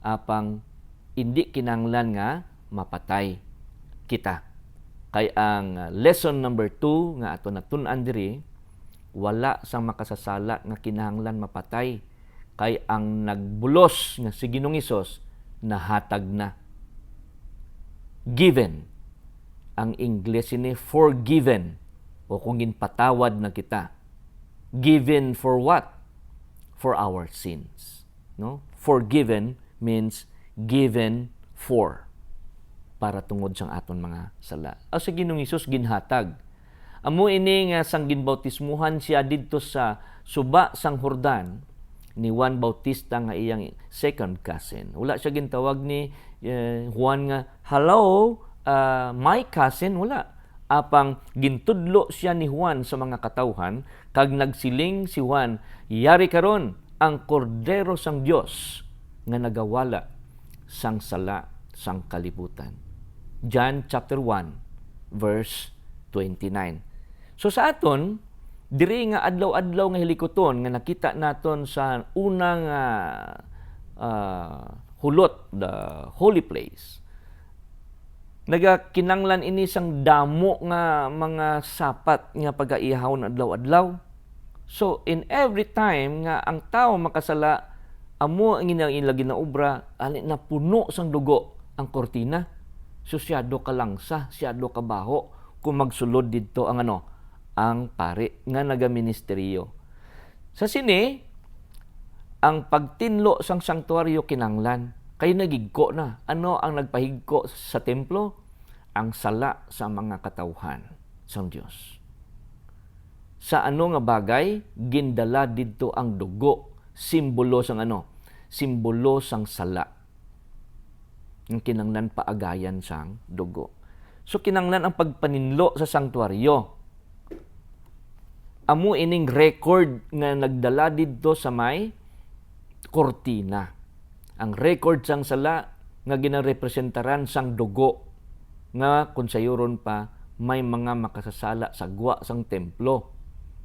Apang hindi kinanglan nga mapatay kita. Kay ang lesson number 2 nga ato natun-an diri wala sang makasasala nga kinahanglan mapatay, kay ang nagbulos nga si Ginoong Hesus nahatag na. Given. Ang Ingles ini forgiven, o kung ginpatawad na kita. Given for what? For our sins. No? Forgiven means given for, para tungod sang aton mga sala. O sa Ginoong Hesus ginhatag. Amo ini nga sang ginbautismuhan siya didto sa suba sang Jordan ni Juan Bautista nga iyang second cousin. Wala siya gintawag ni Juan nga, "Hello, my cousin." Wala. Apang gintudlo siya ni Juan sa mga katawhan, kag nagsiling si Juan, "Yari karon ang kordero sang Dios nga nagawala sang sala sang kalibutan." John chapter 1 verse 29. So sa aton, diri nga adlaw-adlaw nga hilikoton nga nakita naton sa unang hulot, the holy place. Nagakinanglan ini sang damo nga mga sapat nga pag-aihawon adlaw-adlaw. So in every time nga ang tao makasala, amo ang ila ginaobra, ali na puno sang dugo ang kortina. So siyado kalangsa, siyado kabaho kung magsulod didto ang ang pari nga nagaministeryo. Sa sini, ang pagtinlo sang sanktuaryo kinanglan, kay nagigko na. Ano ang nagpahigko sa templo? Ang sala sa mga katawhan sang Dios. Sa ano nga bagay, gindala didto ang dugo, simbolo sang simbolo sang sala. Ang kinanglan paagayan sang dugo. So kinanglan ang pagpaninlo sa sanktuaryo. Amo ining record nga nagdala didto sa may kortina. Ang record sang sala nga ginarepresentaran sang dugo nga kung sayuron pa may mga makasasala sa gwa sang templo.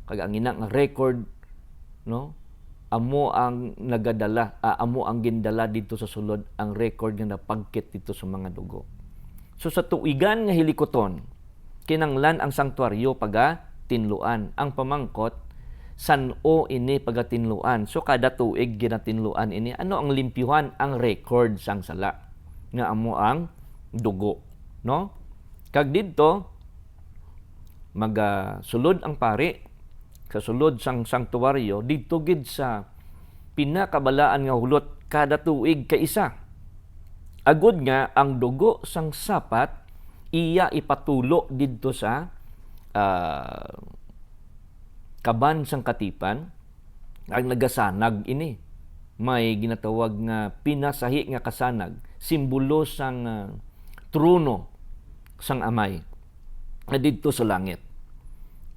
Kag ang ina nga record, no? Amo ang nagadala, amo ang gindala dito sa sulod ang record nga napagkit dito sa mga dugo. So sa tuigan nga hilikoton, kinanglan ang sanktuaryo tinluan. Ang pamangkot, san-o ini pagatinluan. So kada tuig ginatinluan ini, ano ang limpyuhan? Ang record sang sala nga amo ang dugo, no? Kag didto magasulod ang pari sa sulod sang sanktuaryo didto gid sa pinakabalaan nga hulot kada tuig kaisa. Agud nga ang dugo sang sapat iya ipatulo didto sa kaban sang katipan, ang nagasanag ini. May ginatawag nga pinasahi nga kasanag, simbolo sang trono sang amay na didto sa langit.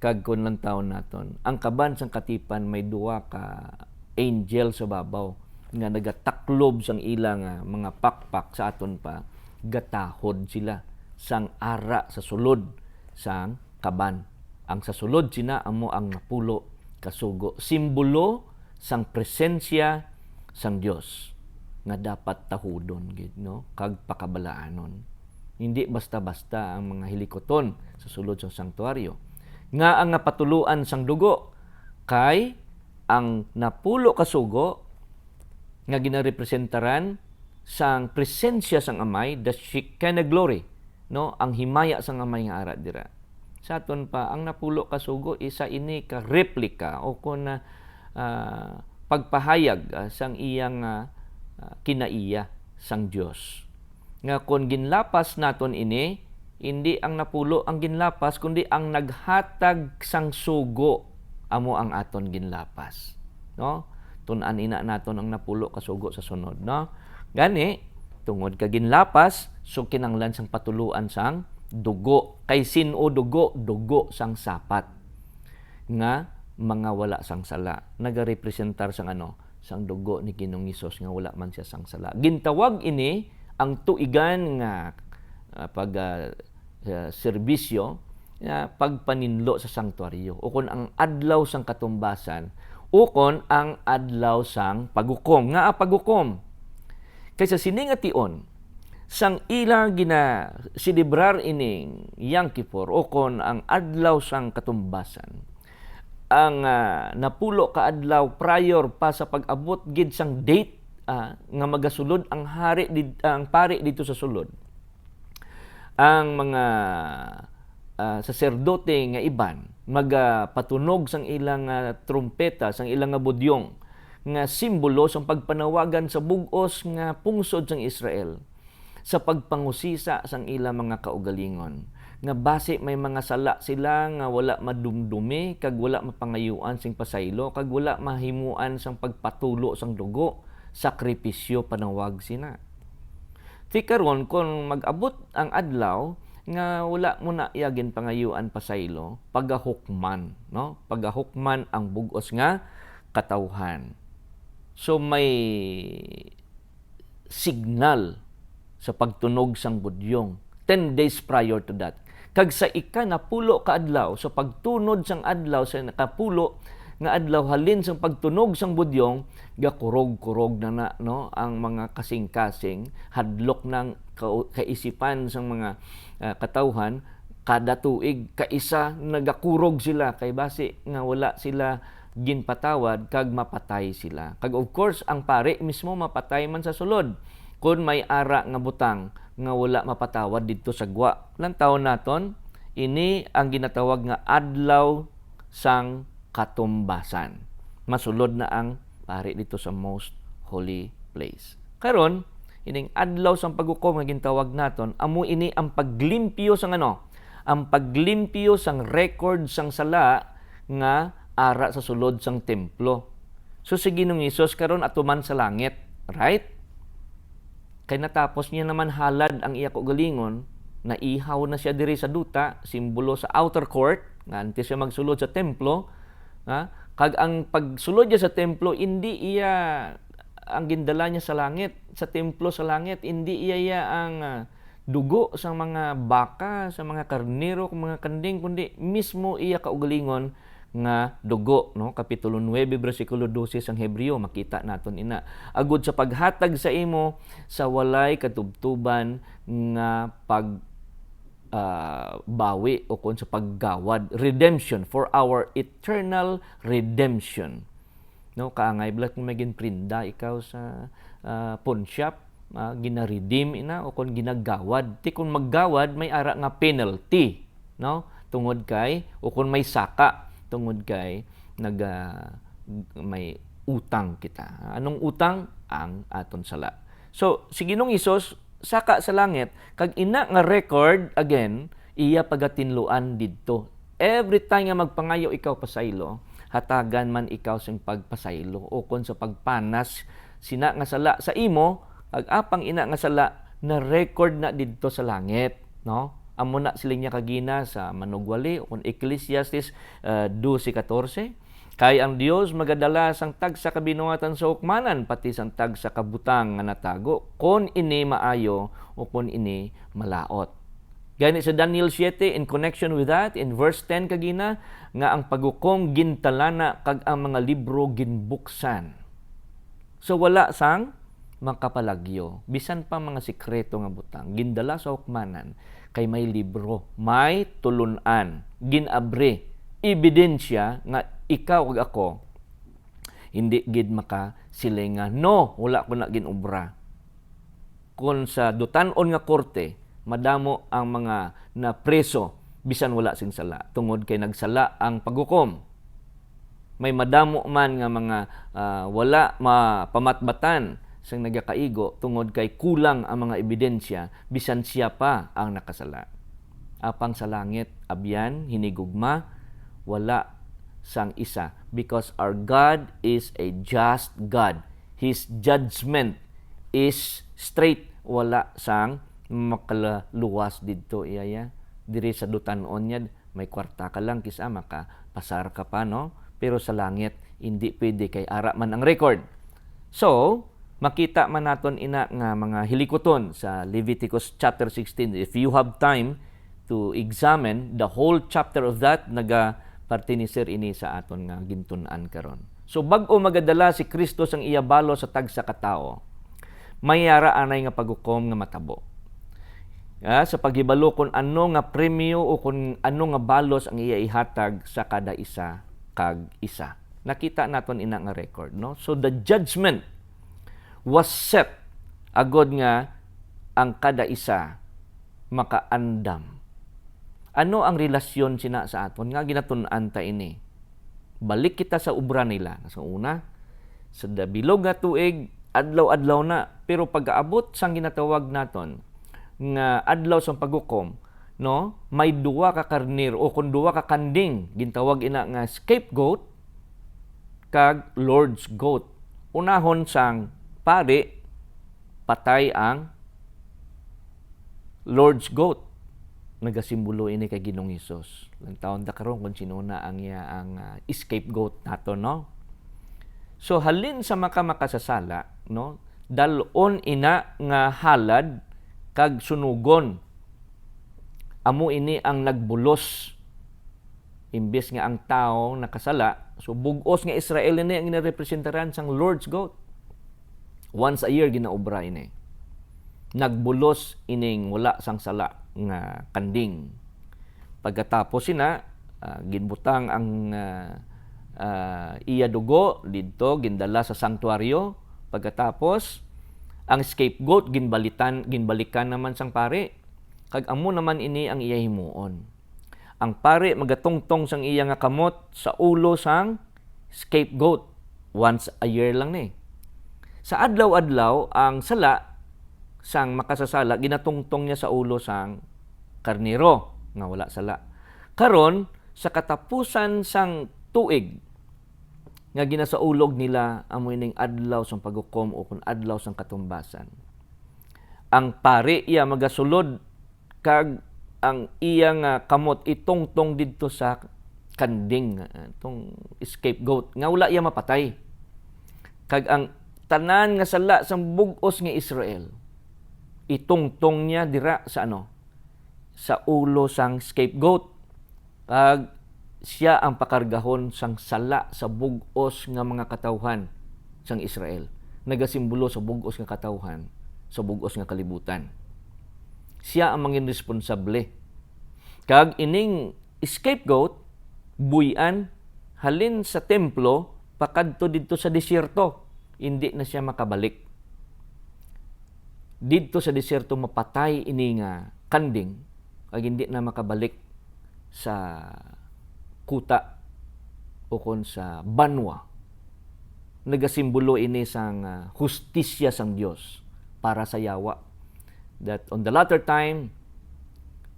Kag kun lang taon naton, ang kaban sang katipan may duwa ka angel sa babaw nga nagataklob sang ilang mga pakpak sa aton pa, gatahod sila sang ara sa sulod sang kaban. Ang sasulod sina amo ang napulo kasugo, simbolo sang presensya sang Dios nga dapat tahudon gid, no? Kag pakabalaanon. Hindi basta-basta ang mga hilikoton sa sulod sang sanktuaryo. Nga ang napatuluan sang dugo kay ang napulo kasugo nga ginarepresentaran sang presensya sang amay, the Shekinah glory, no? Ang himaya sang amay nga ara dira. Sa aton pa, ang napulo kasugo, isa ini ka replika o kung pagpahayag sang iyang kinaiya sang Dios. Nga kung ginlapas naton ini, hindi ang napulo ang ginlapas, kundi ang naghatag sang sugo amo ang aton ginlapas. No? Tun-an ina naton ang napulo kasugo sa sunod. No? Gani, tungod ka ginlapas, so kinanglan sang patuluan sang dugo. Kay sino dugo? Dugo sang sapat nga mga wala sang sala. Nagarepresentar sang sang dugo ni Ginoong Hesus nga wala man siya sang sala. Gintawag ini ang tuigan nga serbisyo pagpaninlo sa sanktuaryo, o kon ang adlaw sang katumbasan, o kon ang adlaw sang pagukom. Nga pagukom kaysa siningation sang ila gina silibrar ining Yom Kippur o kon ang adlaw sang katumbasan, ang napulo ka adlaw prior pa sa pag-abot gid sang date nga magasulod ang ang pari dito sa sulod, ang mga saserdote nga iban magpatunog sang ilang trumpeta, sang ilang nga budyong nga simbolo sang pagpanawagan sa bug-os nga pungsod sang Israel sa pagpangusisa sang ilang mga kaugalingon nga base may mga sala sila nga wala madumdumi kag wala mapangayuan sing pasaylo kag wala mahimuan sang pagpatulo sang dugo, sakripisyo panawag sina. Ti karon kung mag-abot ang adlaw nga wala mo na iyagin pangayuan pasaylo, pagahukman, no? Pagahukman ang bug-os nga katawhan. So may signal sa pagtunog sang budyong 10 days prior to that. Kag sa ika-napulo ka adlaw, sa pagtunod sang adlaw sa nakapulo nga adlaw halin sang pagtunog sang budyong, gakurog-kurog na no ang mga kasing-kasing, hadlok ng kaisipan sang mga katawhan, kada tuig kaisa nagakurog sila kay base nga wala sila ginpatawad kag mapatay sila. Kag of course ang pare mismo mapatay man sa sulod kun may ara nga butang nga wala mapatawad dito sa gwa. Lang taon naton, ini ang ginatawag nga adlaw sang katumbasan. Masulod na ang pari dito sa most holy place. Karon, ining adlaw sang paghukom nga gintawag naton, amo ini ang paglimpyo sang ang paglimpyo sang record sang sala nga ara sa sulod sang templo. So si Ginoong Hesus karon atuman sa langit, right? Kay natapos niya naman halad ang iya kaugalingon, naihaw na siya diri sa duta, simbolo sa outer court, nga antes siya magsulod sa templo, kag ang pagsulod niya sa templo, hindi iya ang gindala niya sa langit, sa templo sa langit, hindi iya ang dugo sa mga baka, sa mga karnero, mga kanding, kundi mismo iya kaugalingon nga dugo, no? Kapitulo 9 bersikulo 12 sang Hebreo, makita naton ina agud sa paghatag sa imo sa walay katubtuban nga bawi o kon sa paggawad, redemption, for our eternal redemption, no? Kaangay blat kung maging prinda ikaw sa pawn shop, gina-redeem ina o kon ginagawad, ti kung maggawad may ara nga penalty, no? Tungod kay o kon may saka, tungod kay may utang kita. Anong utang? Ang aton sala. So, si Ginoong Hesus saka sa langit, kag ina nga record, again, iya pagatinluan didto. Every time nga magpangayo ikaw pasaylo, hatagan man ikaw sa pagpasaylo o kon sa pagpanas, sina nga sala sa imo, ag apang ina nga sala na record na didto sa langit, no? Amo na sila niya kagina sa manugwali o Ecclesiastes 12:14. Kay ang Dios magadala sang tagsa kabinuatan sa hukmanan pati sang tagsa kabutang nga natago kon ini maayo o kon ini malaot. Gani sa Daniel 7 in connection with that, in verse 10 kagina nga ang paghukom gintalana kag ang mga libro ginbuksan. So wala sang makapalagyo, bisan pa mga sikreto nga butang gindala sa hukmanan kay may libro, may tulunan, ginabre, ebidensya nga ikaw ug ako hindi gid makasilinga. No, wala ko na ginobra. Kung sa dutan-on nga korte, madamo ang mga na preso bisan wala sing sala tungod kay nagsala ang paghukom. May madamo man nga mga wala mapamatbatan sang nagakaigo tungod kay kulang ang mga ebidensya bisan siya pa ang nakasala. Apang sa langit abyan hinigugma wala sang isa, because our God is a just God. His judgment is straight, wala sang makalaluwas didto iya diri sa dutan-on niya may kwarta ka lang kisa maka pasar ka pa, no? Pero sa langit hindi pwede kay ara man ang record. So makita man naton ina nga mga hilikoton sa Leviticus chapter 16. If you have time to examine the whole chapter of that, nagapartinisir ini sa aton nga gintun-an karon. So bag-o magadala si Kristo sang iya balo sa tagsa ka tawo, mayara anay nga paghukom nga matabo. Sa paghibalo kung ano nga premyo o kung ano nga balos ang iya ihatag sa kada isa kag isa. Nakita naton ina nga record, no? So the judgment was set agod nga ang kada isa makaandam. Ano ang relasyon sina sa aton nga ginatun-an ta ini? Balik kita sa ubra nila. Sa una, sa bilog nga tuig, adlaw-adlaw na. Pero pag-aabot sang ginatawag naton nga adlaw sang paghukom, no? May duwa ka karnir o kun duwa ka kanding, gintawag ina nga scapegoat kag Lord's goat. Unahon sang pari, patay ang Lord's goat. Nagasimbolo ini kay Ginoong Hesus. Lang taon ta karon kung sino na ang scapegoat nato, no? So halin sa makasasala, no? Dalon ina nga halad kag sunugon. Amo ini ang nagbulos. Imbes nga ang tao nakasala, so bugos nga Israel ini ang nirepresentaran sang Lord's goat. Once a year ginaobra ini. Nagbulos ining wala sang sala nga kanding. Pagkatapos sina ginbutang ang iya dugo didto gindala sa sanktuaryo. Pagkatapos ang scapegoat ginbalikan naman sang pare. Kag amo naman ini ang iya himuon. Ang pare magatungtong sang iya nga kamot sa ulo sang scapegoat. Once a year lang ni. Sa adlaw-adlaw ang sala sang makasasala ginatungtong niya sa ulo sang karnero nga wala sala. Karon sa katapusan sang tuig nga ginasaulog nila amoy ning adlaw sang paghukom o kun adlaw sang katumbasan. Ang pari iya magasulod kag ang iya nga kamot itungtong didto sa kanding itong scapegoat nga wala iya mapatay. Kag ang tanan nga sala sang bug-os nga Israel itungtong niya dira sa sa ulo sang scapegoat. Pag siya ang pakargahon sang sala sa bug-os nga mga katawhan sang Israel. Nagasimbolo sa bug-os nga katawhan, sa bug-os nga kalibutan. Siya ang mangin responsable. Kag ining scapegoat buyan halin sa templo pakadto didto sa desierto. Hindi na siya makabalik. Didto sa desierto mapatay ini nga kanding kag hindi na makabalik sa kuta o kon sa banwa. Nagasimbolo ini sang hustisya sang Dios para sa yawa. That on the latter time,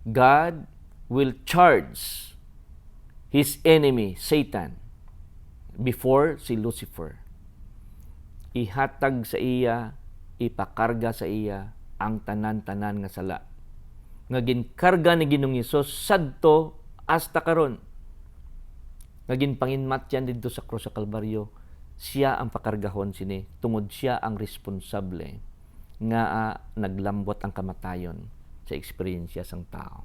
God will charge his enemy, Satan, before si Lucifer. Ihatag sa iya, ipakarga sa iya ang tanan-tanan nga sala. Nga ginkarga ni Ginoong Hesus sadto hasta karon. Nga ginpanginmat yan dito sa krus sa Kalbaryo. Siya ang pakargahon sini. Tungod siya ang responsable nga naglambot ang kamatayon sa eksperyensya sang tao.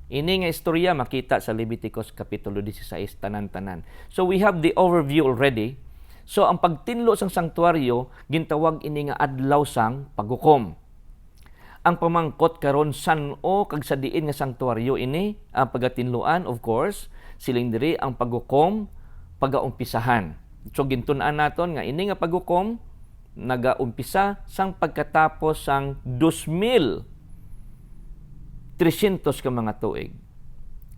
Ini nga istorya makita sa Leviticus Kapitulo 16, tanan-tanan. So we have the overview already. So ang pagtinlo sang sanktuaryo gintawag ini nga adlaw sang paghukom. Ang pamangkot karon san-o kag sa diin nga sanktuaryo ini ang pagatinluan, of course, siling diri ang paghukom pagaumpisahan. So gintun-an naton nga ini nga paghukom nagaumpisa sang pagkatapos sang 2,300 ka mga tuig.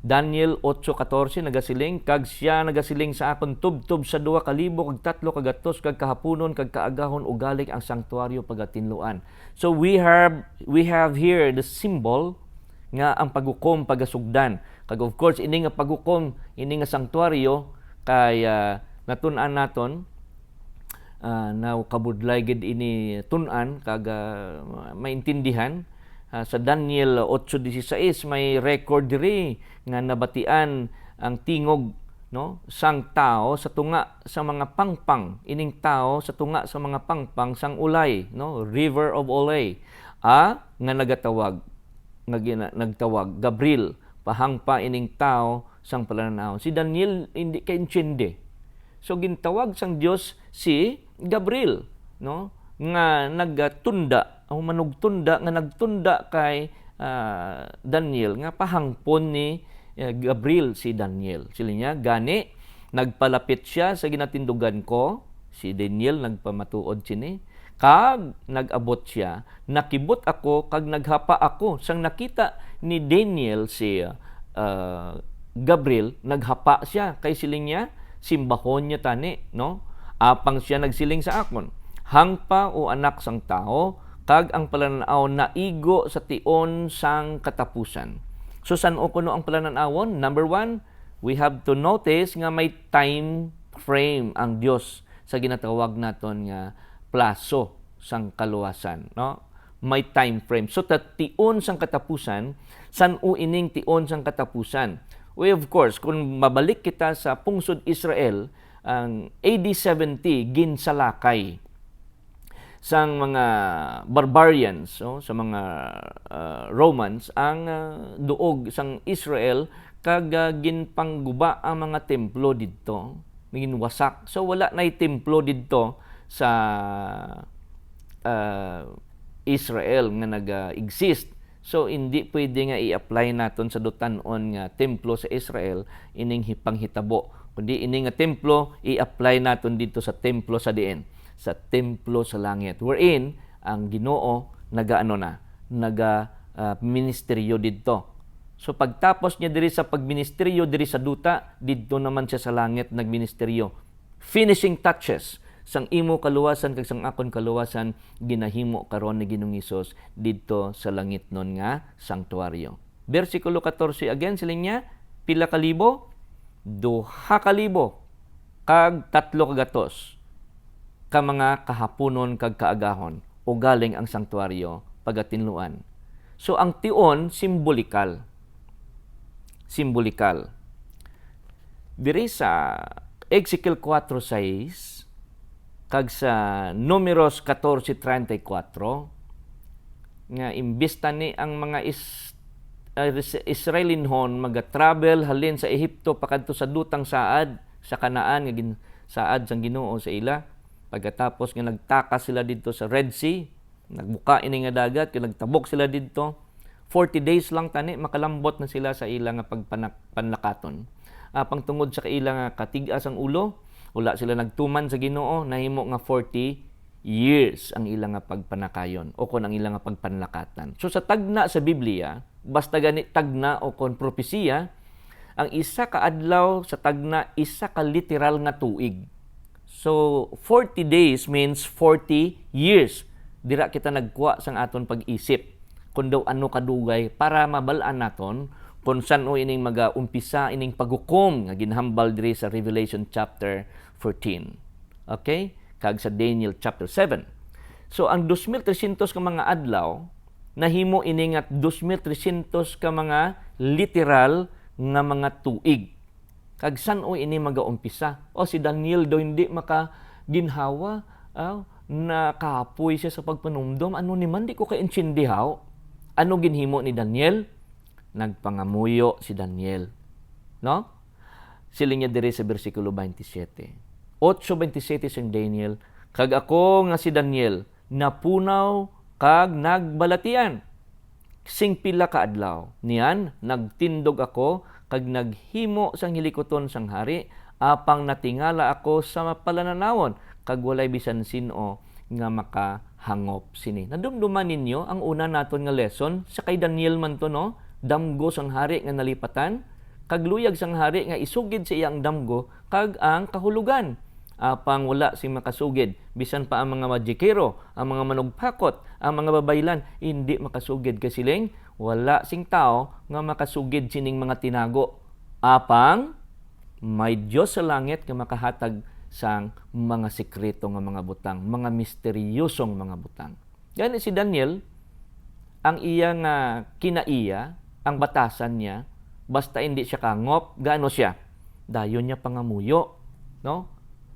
Daniel 8:14 nagasiling kag siya nagasiling sa akon tubtob sa 2,000 kag 300 kag kahaponon kag kaagahon ugalik ang sanktuaryo pagatinluan. So we have here the symbol nga ang paghukom pagasugdan. Kag of course ini nga paghukom ini nga sanktuaryo kay natun-an naton na kabudlay gid ini tun-an kag maintindihan. Sa Daniel 8:16 may record diri nga nabatian ang tingog sang tao sa tunga sa mga pangpang, ining tao sa tunga sa mga pangpang sang ulay, River of Olay, nga nagtawag Gabriel pahangpa ining tao sang palananawon. Si Daniel hindi kay intindi. So gintawag sang Dios si Gabriel, nga nagtunda o manugtunda nga nagtunda kay Daniel nga pahangpon ni Gabriel si Daniel. Sila niya gani Nagpalapit siya sa ginatindugan ko, si Daniel nagpamatuod sini, kag nag-abot siya, nakibot ako kag naghapa ako. Sang nakita ni Daniel si Gabriel, naghapa siya kay siling niya, simbahon niya tani, no? Apang siya nagsiling sa akon, hangpa o anak sang tao, kag ang palananaw naigo sa tion sang katapusan. So san o kuno ang palananawon? Number 1, we have to notice nga may time frame ang Dios sa ginatawag naton nga plaso sang kaluwasan, no? May time frame. So tion sang katapusan, san o ining tion sang katapusan? We of course, kung mabalik kita sa pungsod Israel, ang AD 70 ginsalakay sang mga barbarians, no? Sa mga Romans ang duog sang Israel kag ginpangguba ang mga templo didto, ginwasak. So wala nay templo didto sa Israel nga nag-exist. So hindi pwede nga i-apply naton sa dutan-on nga templo sa Israel ining panghitabo, kundi ining nga templo i-apply naton dito sa templo sa diin, sa templo sa langit, wherein ang Ginoo ministeryo didto. So pagtapos niya diri sa pagministeryo diri sa duta, didto naman siya sa langit nagministeryo. Finishing touches sang imo kaluwasan kag sang akon kaluwasan ginahimo karon ni Ginoong Hesus didto sa langit non nga sanktuaryo. Bersikulo 14 again siling niya, pila ka libo? 2,000 kag 300 ka mga kahaponon kag kaagahon o galing ang sanktuaryo pagatinluan. So ang tion simbolikal. Simbolikal. Diri sa Ezekiel 4:6 kag sa Números 14:34 nga imbis tani ang mga Israelinhon maga-travel halin sa Ehipto pakadto sa dutang saad sa Kanaan nga saad sang Ginoo sa ila. Pagkatapos nga nagtakas sila didto sa Red Sea, nagbuka ini nga dagat, kaya nagtabok sila didto. 40 days lang tani makalambot na sila sa ila nga pagpanlakaton. Pangtungod sa kaila nga katigas ang ulo, wala sila nagtuman sa Ginoo, nahimo nga 40 years ang ilang nga pagpanakayon o kon ang ilang nga pagpanlakatan. So sa tagna sa Biblia, basta gani tagna o kon propesiya, ang isa ka adlaw sa tagna isa ka literal nga tuig. So 40 days means 40 years. Dira kita nagkuha sang aton pag-isip kung daw ano kadugay para mabalaan naton kung saan o ining mag-umpisa ining paghukom nga ginhambal diri sa Revelation chapter 14. Okay? Kag sa Daniel chapter 7. So ang 2,300 ka mga adlaw nahimo ini nga 2,300 ka mga literal nga mga tuig. Kag saan o ini mag-umpisa? O si Daniel do hindi makaginhawa, na kapoy siya sa pagpanumdom. Ano ni man di ko kaintindihaw. Ano ginhimo ni Daniel? Nagpangamuyo si Daniel. No? Siling niya diri sa bersikulo 27. 8:27 sing Daniel, kag ako nga si Daniel napunaw kag nagbalatian sing pila ka adlaw. Niyan nagtindog ako kag naghimo sang hilikoton sang hari, apang natingala ako sa mapalananawon kag walay bisan sino nga makahangop sini. Nadumduman ninyo ang una naton nga lesson sa kay Daniel man to, no? Damgo sang hari nga nalipatan, kag luyag sang hari nga isugid sa iyang damgo kag ang kahulugan. Apang wala sing makasugid, bisan pa ang mga magikero, ang mga manugpakot, ang mga babaylan, hindi makasugid kasiling wala sing tao nga makasugid sining mga tinago. Apang may Dios sa langit nga makahatag sang mga sekreto nga mga butang, mga misteryosong mga butang. Gani si Daniel, ang iyang kinaiya, ang batasan niya, basta hindi siya kangop, gaano siya? Dayon niya pangamuyo, no?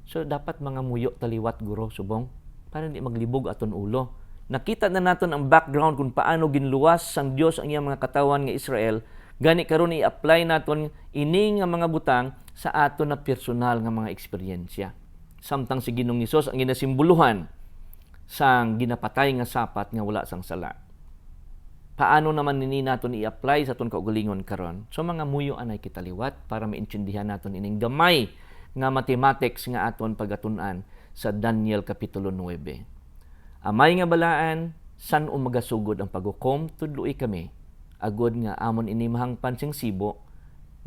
So dapat mangamuyo taliwat guro subong para hindi maglibog aton ulo. Nakita na naton ang background kung paano ginluwas sang Dios ang iyang mga katawan nga Israel. Gani karon i-apply naton ini nga mga butang sa aton na personal nga mga eksperyensya. Samtang si Ginoong Hesus ang ginasimboluhan sang ginapatay nga sapat nga wala sang sala. Paano naman nini naton i-apply sa aton kaugalingon karon? So mga muyo anay kitaliwat para maintindihan naton ining gamay nga mathematics nga aton pagatun-an sa Daniel Kapitulo 9. Amay nga balaan, san umagasugod ang paghukom, tudloy kami, agod nga amon ini mahangpan sing sibo,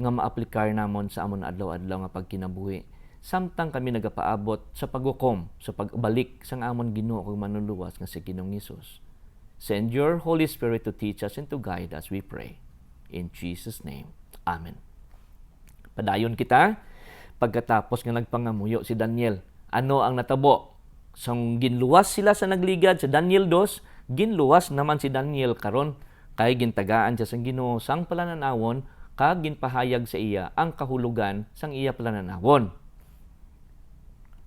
nga maaplikar namon sa amon adlaw-adlaw nga pagkinabuhi. Samtang kami nagapaabot sa paghukom, sa pagbalik sang amon Ginoo kag manluluwas nga si Ginoong Hesus. Send your Holy Spirit to teach us and to guide us, we pray. In Jesus' name, Amen. Padayon kita, pagkatapos nga nagpangamuyo si Daniel, ano ang natabo? Sang ginluwas sila sa nagligad sa Daniel 2, ginluwas naman si Daniel karon kay gintagaan siya sang Ginoo sang palananawon kag ginpahayag sa iya ang kahulugan sang iya palananawon.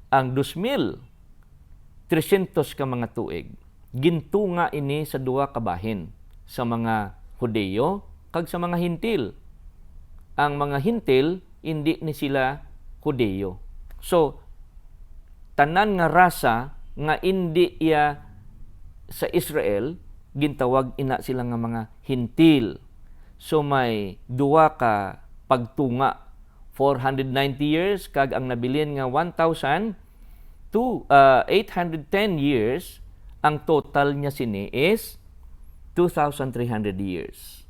Ang 2,300 ka mga tuig, gintunga ini sa duha ka bahin, sa mga Hudeyo kag sa mga Hintil. Ang mga Hintil, hindi ni sila Hudeyo. So, tanan nga rasa nga hindi iya sa Israel, gintawag ina sila nga mga Hintil. So, may duha ka pagtunga, 490 years, kag ang nabilin nga 1,000 to 810 years, ang total niya sini is 2,300 years.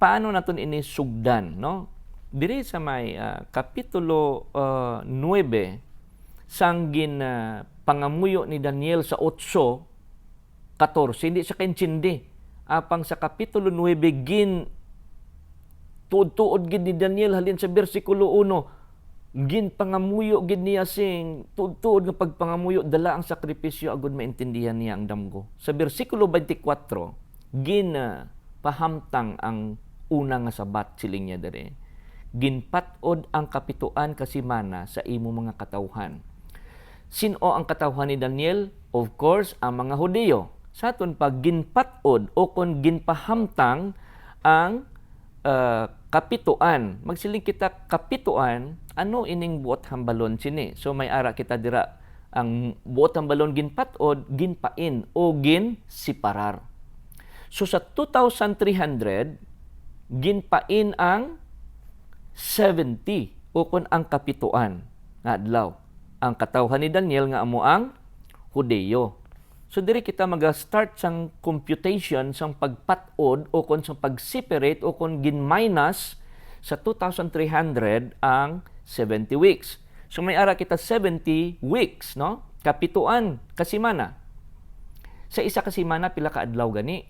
Paano naton ini sugdan, no? Diri sa may Kapitulo 9, sang pangamuyo ni Daniel sa 8:14, hindi siya kaintindi. Apang sa Kapitulo 9, tuod-tuod gid ni Daniel halin sa bersikulo 1, pangamuyo gid niya sing tuod-tuod nga pagpangamuyo dala ang sakripisyo agud maintindihan niya ang damgo. Sa bersikulo 24, pahamtang ang una nga sabat siling niya dere. Ginpatod ang kapituan kasimana sa imo mga katawhan. Sino ang katawhan ni Daniel? Of course, ang mga Hudiyo. Sa aton pag ginpatod o kon ginpahamtang ang kapituan. Magsiling kita kapituan, ano ining buot hambalon sini? So may ara kita dira ang buot hambalon ginpatod, ginpain o ginsiparar. So sa 2,300 ginpain ang 70 o kun ang kapituan nga adlaw. Ang katawhan ni Daniel nga amo ang Hudeyo. So diri kita mag-start sang computation sang pagpatod o kon sang pag-separate o kon gin-minus sa 2,300 ang 70 weeks. So may ara kita 70 weeks, no? Kapituan kasimana. Sa isa ka simana pila ka adlaw gani?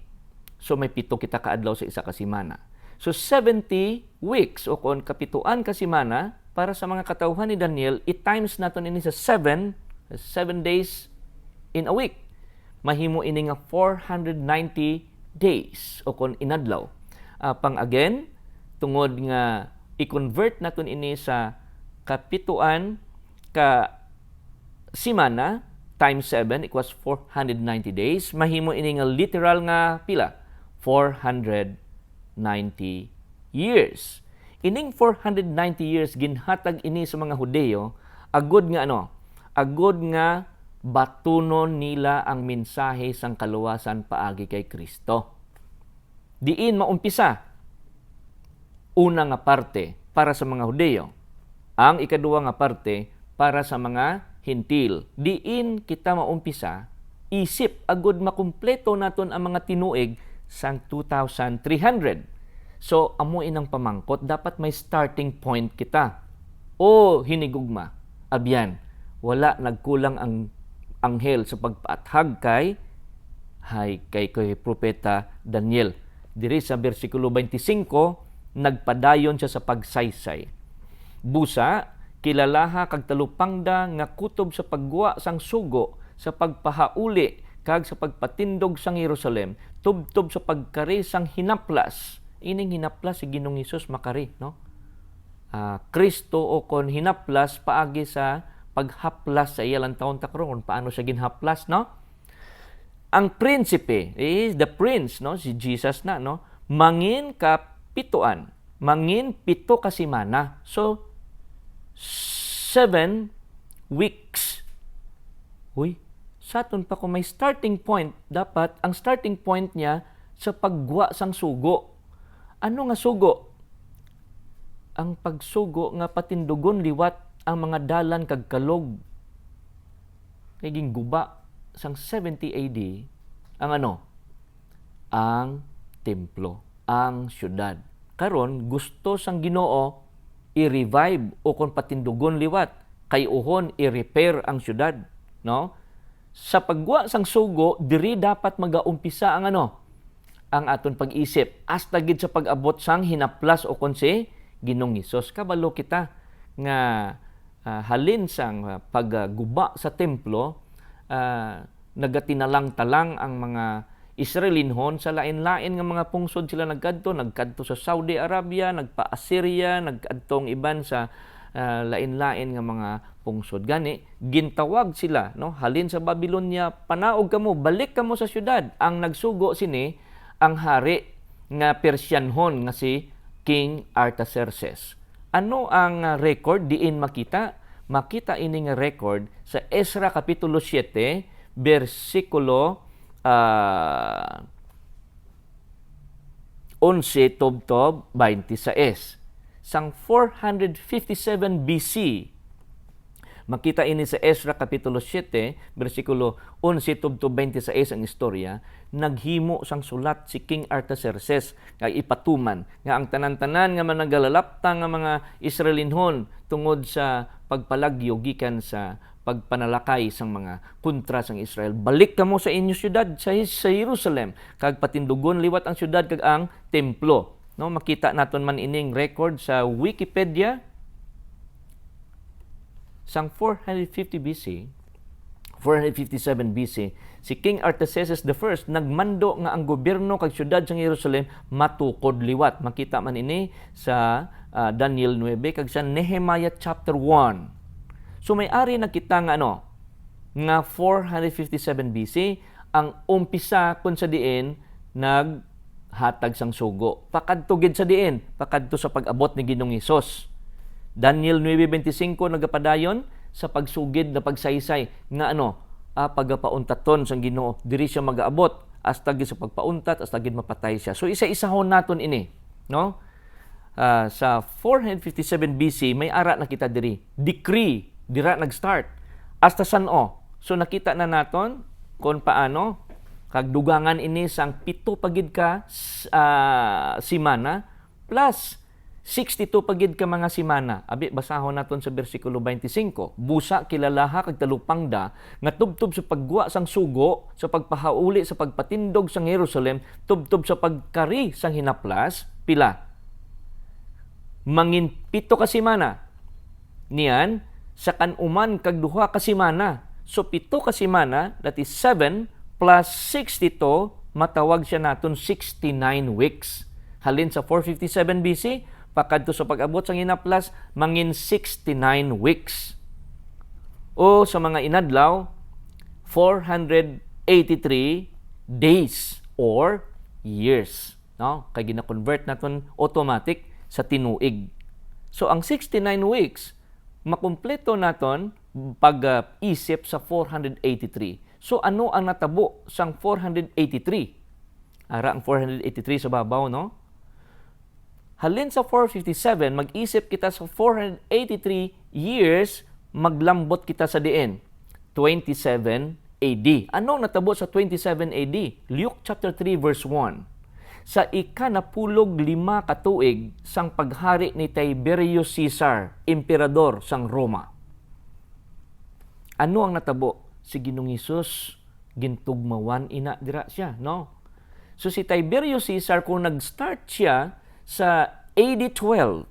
So may 7 kita ka adlaw sa isa ka simana. So 70 weeks o kon kapituan kasimana para sa mga katawhan ni Daniel, i-times naton ini sa 7 days in a week. Mahimo ini nga 490 days o kon inadlaw. Pang again, tungod nga i-convert naton ini sa kapituan ka simana times 7 equals 490 days. Mahimo ini nga literal nga pila? 490 years. Ining 490 years ginhatag ini sa mga Hudeyo agud nga ano? Agud nga batunon nila ang mensahe sang kaluwasan paagi kay Kristo. Diin maumpisa. Una nga parte para sa mga Hudeyo. Ang ikaduha nga parte para sa mga Hintil. Diin kita maumpisa, isip agud makumpleto naton ang mga tinuig sang 2,300. So, amo inang pamangkot, dapat may starting point kita. O hinigugma, abyan, wala nagkulang ang anghel sa pagpaathag kay propeta Daniel. Diri sa bersikulo 25, nagpadayon siya sa pagsaysay. Busa, kilalaha kag talupangda nga kutob sa pagguwa sang sugo, sa pagpahauli kag sa pagpatindog sang Jerusalem, tubtob sa pagkari sang hinaplas. Ining hinaplas si Ginoong Hesus makari, no? Kristo o kon hinaplas paagi sa paghaplas sa iyalang taon takron paano siya ginhaplas, no? Ang prinsipe is the prince, no? Si Jesus na, no? Mangin kapituan, mangin 7 ka semana. So 7 weeks. Uy, saton pa kung may starting point, dapat ang starting point niya sa pagguwa sang sugo. Ano nga sugo? ang pagsugo nga patindugon liwat ang mga dalan kag kalog. Kay gingguba sang 70 AD ang ano? Ang templo, ang syudad. Karon gusto sang Ginoo i-revive o kung patindugon liwat kay uhon i-repair ang syudad, no? Sa pagwa sang sugo, diri dapat magaumpisa ang ano? Ang aton pag-isip hasta gid sa pag-abot sang hinaplas o kon si Ginoong Hesus. Kabalo kita nga halin sang pagguba sa templo, nagatinalang-talang ang mga Israelinhon sa lain-lain nga mga pungsod sila nagkadto sa Saudi Arabia, nagpa-Assyria, nagkadtong iban sa lain-lain nga mga pungsod. Gani gintawag sila, no, halin sa Babylonia, panaog kamo, balik kamo sa syudad. Ang nagsugo sini ang hari nga Persianhon nga si King Artaxerxes. Ano ang record diin makita? Makita ini nga record sa Ezra kapitulo 7 bersikulo 11 tubtob 26. Sang 457 BC, makita ini sa Ezra kapitulo 7, bersikulo 11 tubtob 26 ang istorya, naghimo sang sulat si King Artaxerxes kay ipatuman nga ang tanan-tanan nga managalalapta nga mga Israelinhon tungod sa pagpalagyo gikan sa pagpanalakay sang mga kontra sang Israel. Balik kamo sa inyo syudad sa Jerusalem kag patindugon liwat ang syudad kag ang templo. No, makita naton man ining record sa Wikipedia sang 450 BC, 457 BC, si King Artaxerxes I nagmando nga ang gobyerno kag syudad sang Jerusalem matukod liwat. Makita man ini sa Daniel 9 kag sa Nehemiah chapter 1. So may-ari na kita nga ano, nga 457 BC, ang umpisa kun sa diin naghatag sang sugo. Pakadto gid sa diin, pakadto sa pag-abot ni Ginoong Hesus. Daniel 9:25 nagapadayon sa pagsugid na pagsaysay nga ano, pagapauntaton sang Ginoo. Diri siya magaabot hasta gid sa pagpauntat, hasta gid mapatay siya. So isa-isahon naton ini, no? Sa 457 BC may ara na kita diri. Decree dira nag-start hasta san-o. So nakita na naton kung paano kag dugangan ini sang 7 pagid ka simana plus 62 pagid ka mga simana. Abi basahon naton sa bersikulo 25. Busa kilalaha kag talupangda nga tubtob sa pagguwa sang sugo, sa pagpahauli sa pagpatindog sang Jerusalem, tubtob sa pagkari sang hinaplas, pila? Mangin 7 ka simana. Niyan sa kanuman kag duha ka simana. So 7 ka simana, that is 7 plus 62, matawag siya naton 69 weeks. Halin sa 457 BC, pakadto sa pag-abot sang hinaplas, mangin 69 weeks. O sa mga inadlaw, 483 days or years. No? Kay gina-convert naton automatic sa tinuig. So ang 69 weeks, makumpleto naton pag-isip sa 483. So ano ang natabo sang 483? Ara ang 483 sa babaw, no? Halin sa 457, mag-isip kita sa 483 years, maglambot kita sa diin. 27 AD. Ano ang natabo sa 27 AD? Luke chapter 3 verse 1. Sa ikanapulog 5 katuig sang paghari ni Tiberius Caesar, emperador sang Roma. Ano ang natabo? Si Ginoong Hesus gintugmawan ina dira siya, no? So si Tiberius Caesar kung nag-start siya sa AD 12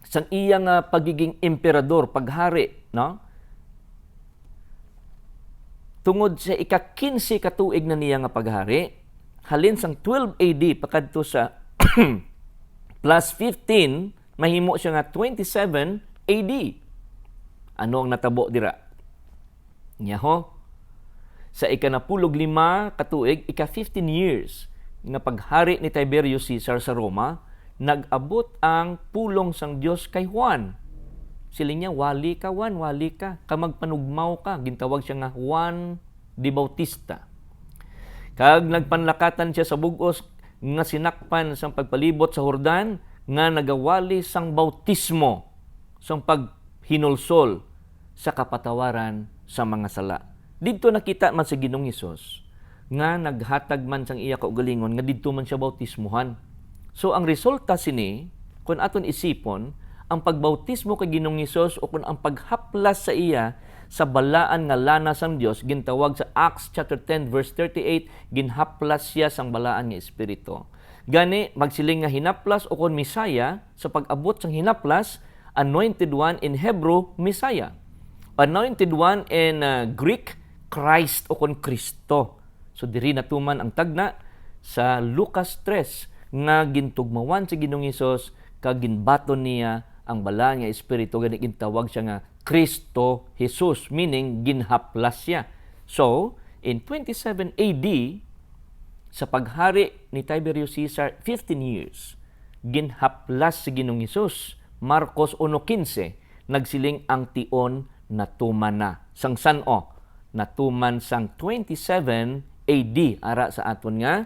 sang iyang pagiging emperador, paghari, no? Tungod sa ika-15 katuig na niya nga paghari, halin sang 12 AD pakadto sa plus 15, mahimo siya nga 27 AD. Ano ang natabo dira? Nyaho, sa ikanapulog 5 katuig, ika-15 years nga paghari ni Tiberius Caesar sa Roma, nag-abot ang pulong sang Dios kay Juan. Siling niya, wali ka Juan, wali ka. Kamagpanugmaw ka. Gintawag siya nga Juan de Bautista. Kag nagpanlakatan siya sa bugos nga sinakpan sa pagpalibot sa Jordan, nga nagawali sang bautismo sang paghinulsol sa kapatawaran sa mga sala. Dito nakita man sa Ginoong Hesus nga naghatag man sang iya kaugalingon nga didto man siya bautismuhan. So ang resulta sini kung aton isipon ang pagbautismo kay Ginoong Hesus o kung ang paghaplas sa iya sa balaan nga lana sang Dios gintawag sa Acts chapter 10 verse 38 ginhaplas siya sang balaan nga espiritu. Gani magsiling nga hinaplas o kon Misaya sa pag-abot sang hinaplas anointed one in Hebrew Messiah. Anointed one in Greek Christ o kon Kristo. So diri natuman ang tagna sa Lucas 3 nga gintugmawan si Ginoong Hesus kag ginbaton niya ang balaan nga espiritu gani gintawag siya nga Kristo Jesus, meaning ginhaplas siya. So, in 27 AD, sa paghari ni Tiberius Caesar, 15 years, ginhaplas si Ginoong Hesus. Marcos 1:15, nagsiling ang tion natuman na. Sang sano, natuman sang 27 AD, ara sa aton nga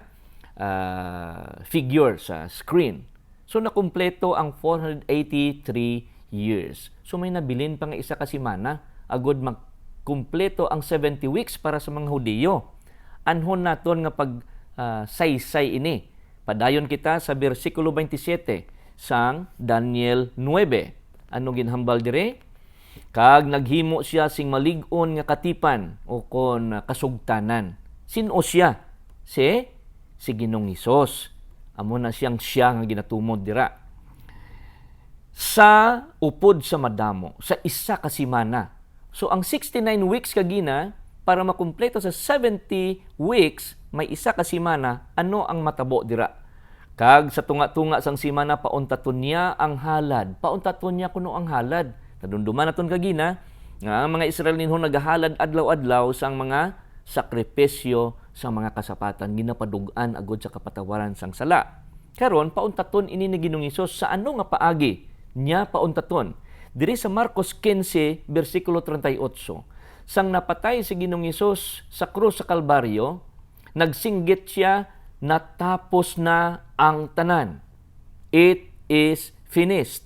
figure sa screen. So, nakumpleto ang 483 years. So may nabilin pa nga isa ka semana agod magkumpleto ang 70 weeks para sa mga Hudiyo. Anhon naton nga pag saysay ini. Padayon kita sa bersikulo 27 sang Daniel 9. Ano ginhambal dire? Kag naghimo siya sing malig-on nga katipan o kon kasugtanan. Sino siya? Si Ginoong Hesus. Amo na siya nga ginatumod dira. Sa upod sa madamo, sa isa ka semana. So, ang 69 weeks kagina, para makumpleto sa 70 weeks, may isa ka semana, ano ang matabo dira? Kag sa tunga-tunga sang semana, pauntaton niya ang halad. Pauntaton niya kuno ang halad. Nadunduman naton kagina, nga ang mga Israelinhon nagahalad adlaw-adlaw sang mga sakripisyo sa mga kasapatan, ginapadugan agod sa kapatawaran sang sala. Karon pauntaton ini ni Ginoong Hesus sa ano nga paagi niya pauntaton. Diri sa Marcos 15, versikulo 38, sang napatay si Ginoong Hesus sa krus sa Kalbaryo, nagsinggit siya, natapos na ang tanan. It is finished.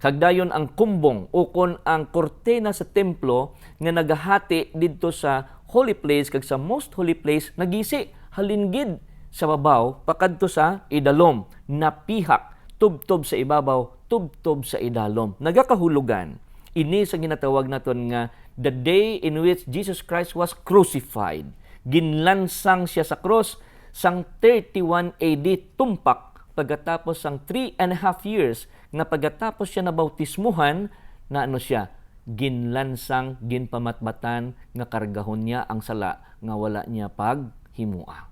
Kagdayon ang kumbong o kon ang kortena sa templo nga nagahati didto sa holy place kag sa most holy place nagisi halingid sa babaw pakadto sa idalom, napihak tubtob sa ibabaw, tubtob sa idalom. Nagakahulugan. Ini sa ginatawag naton nga the day in which Jesus Christ was crucified. Ginlansang siya sa cross sang 31 AD tumpak pagkatapos sang 3.5 years nga pagkatapos siya nabautismuhan na ano siya ginlansang ginpamatmatan nga kargahon niya ang sala nga wala niya paghimua.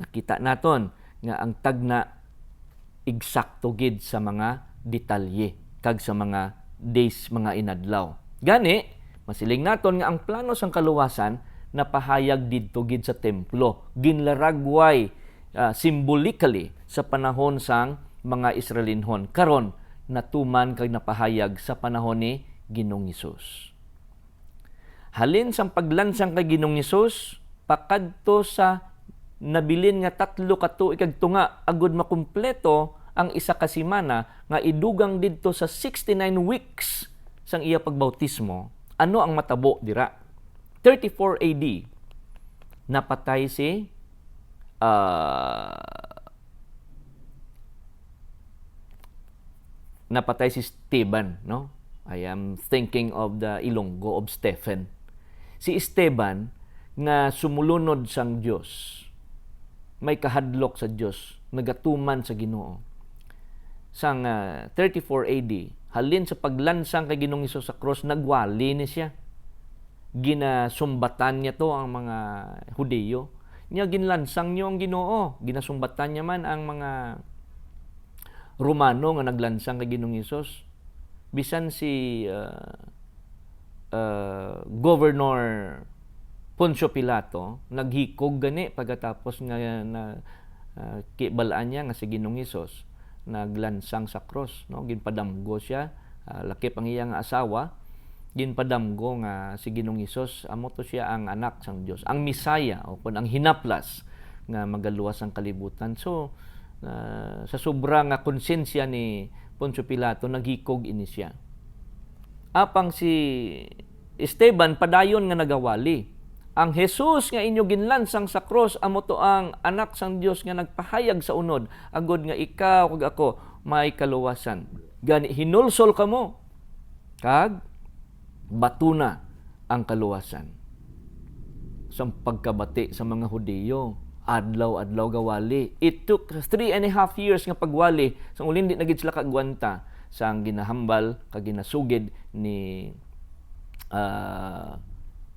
Nakita naton nga ang tagna eksakto gid sa mga detalye kag sa mga days, mga inadlaw. Gani, masiling naton nga ang plano sang kaluwasan napahayag didto gid sa templo. Ginlaragway symbolically sa panahon sang mga Israelinhon. Karon natuman kag napahayag sa panahon ni Ginoong Hesus. Halin sang paglansang kay Ginoong Hesus pakadto sa nabilin nga 3 ka tuig kag tunga agud makumpleto ang isa ka semana nga idugang didto sa 69 weeks sang iya pagbautismo. Ano ang matabo dira? 34 AD napatay si Stephen, no? I am thinking of the Ilonggo of Stephen. Si Esteban nga sumulunod sang Dios. May kahadlok sa Dios, nagatuman sa Ginoo. Sang 34 AD, halin sa paglansang kay Ginoong Hesus sa cross, nagwali ni siya. Ginasumbatan niya to ang mga Hudiyo. Niya ginlansang niyo ang Ginoo. Ginasumbatan niya man ang mga Romano nga naglansang kay Ginoong Hesus. Bisan si Governor Poncio Pilato naghikog gani pagkatapos nga kibalaan niya nga si Ginoong Hesus naglansang sa cross, no? Ginpadamgo siya, lakip ang iyang asawa, ginpadamgo nga si Ginoong Hesus amo to siya ang anak sang Dios, ang Misaya o kun ang hinaplas nga magaluwas ang kalibutan. So sa sobrang konsensya ni Poncio Pilato, naghikog ini siya. Apang si Esteban padayon nga nagawali. Ang Jesus nga inyo ginlansang sa cross amo to ang anak sang Dios nga nagpahayag sa unod agod nga ikaw kag ako may kaluwasan. Gani hinulsol kamo kag batuna ang kaluwasan. Sa pagkabati sa mga Hudiyo, adlaw-adlaw gawali. It took 3.5 years nga pagwali sang ulin di nagid sila kagwanta sang ginahambal kag ginasugid ni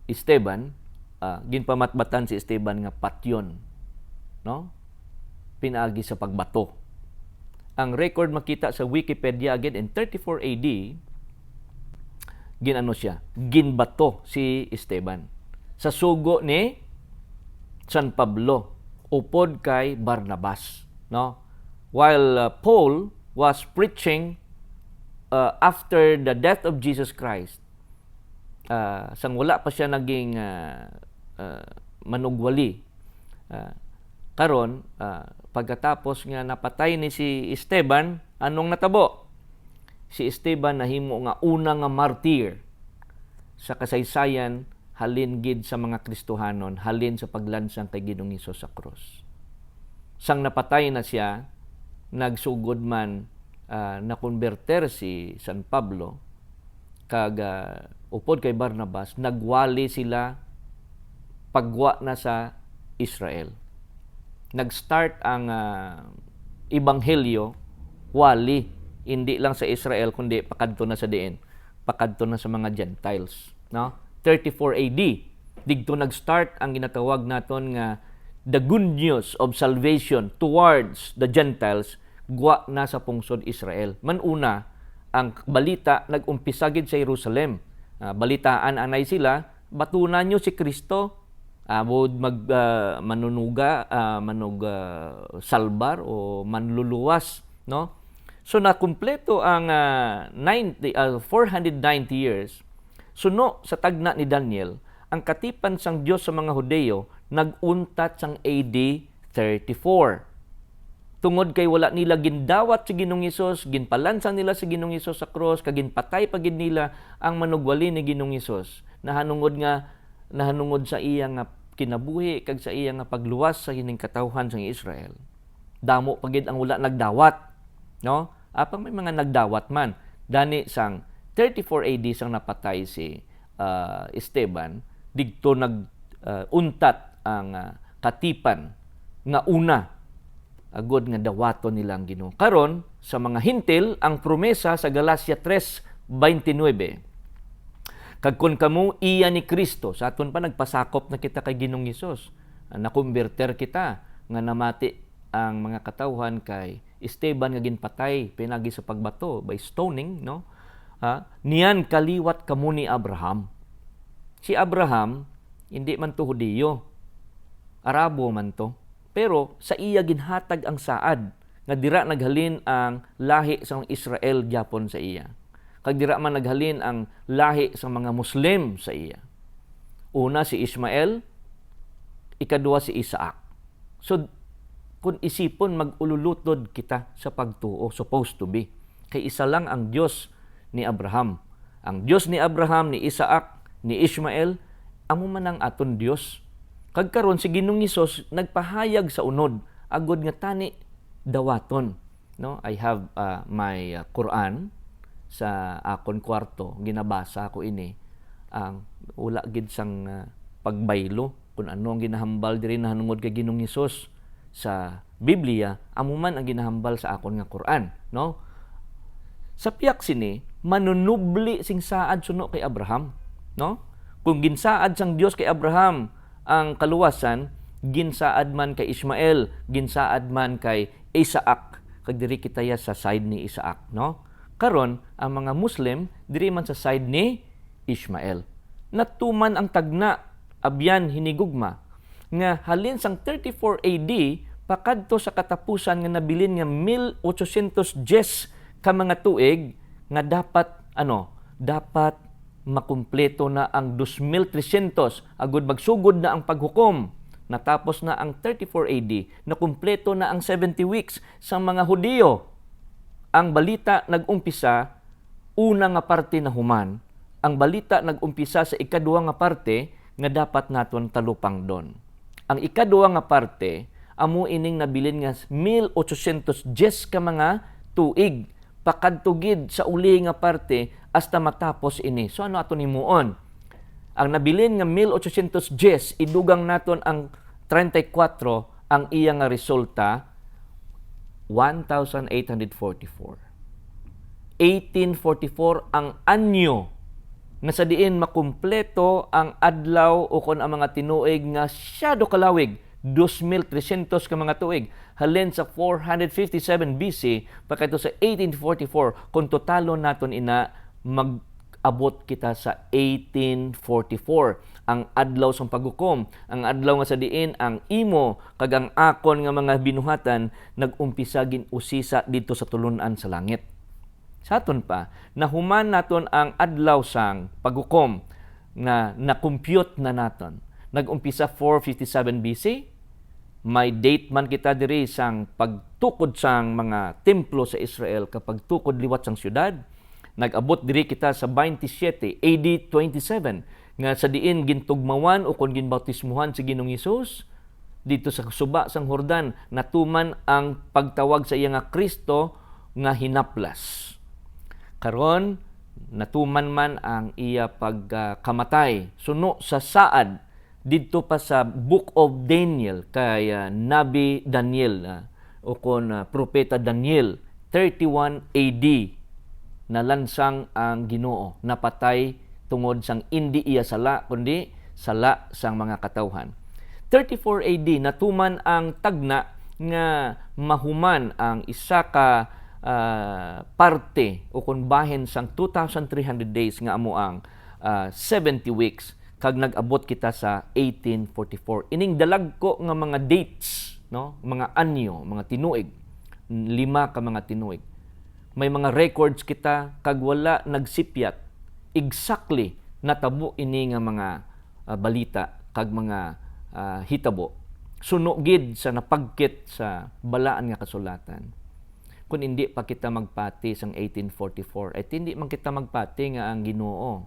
Esteban. Ginpamatbatan si Esteban nga patyon, no? Pinaagi sa pagbato. Ang record makita sa Wikipedia again in 34 AD, ginano siya, ginbato si Esteban sa sugo ni San Pablo upod kay Barnabas, no? While Paul was preaching after the death of Jesus Christ, sang wala pa siya naging manugwali. Karon pagkatapos nga napatay ni si Esteban, anong natabo? Si Esteban nahimo nga una nga martir sa kasaysayan halin gid sa mga Kristohanon, halin sa paglansang kay Ginoong Hesus sa cross. Sang napatay na siya, nagsugod man na konberter si San Pablo kag upod kay Barnabas, nagwali sila pagwa na sa Israel. Nag-start ang ebanghelyo wali, hindi lang sa Israel kundi pakadto na sa diin, pakadto na sa mga Gentiles, no? 34 AD digto nag-start ang ginatawag naton nga the good news of salvation towards the Gentiles gwa na sa pungsod Israel. Manuna ang balita nag-umpisa gid sa Jerusalem. Balitaan anay sila, batunan nyo si Kristo, manunuga, salbar o manluluwas, no? So nakumpleto ang 490 years. Suno sa tagna ni Daniel, ang katipan sang Dios sa mga Hudeyo naguntat sang AD 34. Tungod kay wala nila gindawat si Ginoong Hesus, ginpalansang nila si Ginoong Hesus sa cross, kag ginpatay pagid nila ang manugwali ni Ginoong Hesus. Nahanungod sa iya nga kinabuhi kag sa iya nga pagluwas sa hining katawhan sang Israel. Damo pagid ang wala nagdawat, no? Apang may mga nagdawat man. Dani sang 34 AD sang napatay si Esteban, digto untat ang katipan nga una agod nga dawaton nilang Ginoo. Karon sa mga hintil ang promesa sa Galacia 3:29. Kag kun kamo iya ni Kristo, sa aton pa nagpasakop na kita kay Ginoong Hesus. Nakonberter kita nga namati ang mga katawhan kay Esteban nga ginpatay pinagi sa pagbato by stoning, no? Niyan kaliwat kamo ni Abraham. Si Abraham hindi man to Hudiyo, Arabo man to. Pero sa iya ginhatag ang saad nga dira naghalin ang lahi sa Israel gyapon sa iya. Kag dira man naghalin ang lahi sa mga Muslim sa iya. Una si Ismael, ikaduha si Isaac. So kung isipon mag-ululutod kita sa pagtuo, supposed to be. Kay isa lang ang Dios ni Abraham. Ang Dios ni Abraham, ni Isaac, ni Ismael, amo man ang aton Dios. Kag karon si Ginoong Hesus nagpahayag sa unod agod nga tani dawaton, no? I have my Quran sa akon kwarto, ginabasa ko ini ang wala gid sang pagbaylo kun ano ang ginahambal diri nahanungod kay Ginoong Hesus sa Biblia, amo man ang ginahambal sa akon nga Quran, no? Sa piyak sini manunubli sing saad suno kay Abraham, no? Kung ginsaad sang Dios kay Abraham ang kaluwasan, ginsaad man kay Ismael, ginsaad man kay Isaac. Kag diri kitaya sa side ni Isaac, no? Karon ang mga Muslim diri man sa side ni Ismael. Natuman ang tagna abyan hinigugma nga halin sang 34 AD pakadto sa katapusan nga nabilin nga 1810 ka mga tuig nga dapat makumpleto na ang 2,300 agud magsugod na ang paghukom natapos na ang 34 AD, na kumpleto na ang 70 weeks sa mga Hudiyo. Ang balita nag-umpisa, una nga parte na human. Ang balita nag-umpisa sa ikaduha nga parte, nga dapat naton talupang doon. Ang ikaduha nga parte, amo ining nabilin nga 1810 ka mga tuig, pakadtugid sa uli nga parte, hasta matapos ini. So ano ato nimuon? Ang nabilin nga 1810, idugang naton ang 34, ang iya nga resulta, 1844. 1844 ang anyo nga sa diin makumpleto ang adlaw o kon ang mga tinuig nga syado kalawig, 2,300 ka mga tuig, halin sa 457 BC pagkato sa 1844, kung totalo naton ina, mag-abot kita sa 1844, ang adlaw sa paghukom, ang adlaw nga sa diin ang imo kag ang akon nga mga binuhatan nag-umpisa gin-usisa dito sa tulunan sa langit. Sa aton pa, nahuman naton ang adlaw sang paghukom na na-compute na naton. Nag-umpisa 457 BC, may date man kita diri sang pagtukod sang mga templo sa Israel kapag tukod liwat sang syudad. Nag-abot diri kita sa 27 AD 27 nga sa diin gintugmawan o kon ginbautismuhan si Ginoong Hesus dito sa suba sang Jordan, natuman ang pagtawag sa iya nga Kristo nga hinaplas. Karon natuman man ang iya pagkamatay suno sa saad didto pa sa Book of Daniel kay Nabi Daniel o kon propeta Daniel, 31 AD nalansang ang Ginoo, napatay tungod sang indi iya sala kundi sala sang mga katawhan. 34 AD natuman ang tagna nga mahuman ang isa ka parte o kung bahin sang 2,300 days nga amo ang 70 weeks kag nag-abot kita sa 1844. Ining dalagko nga mga dates, no, mga anyo, mga tinuig, 5 ka mga tinuig. May mga records kita kag wala nagsipyat exactly natabo ini nga mga balita kag mga hitabo. Suno gid sa napagkit sa balaan nga kasulatan. Kung hindi pa kita magpati sang 1844, at hindi man kita magpati nga ang Ginoo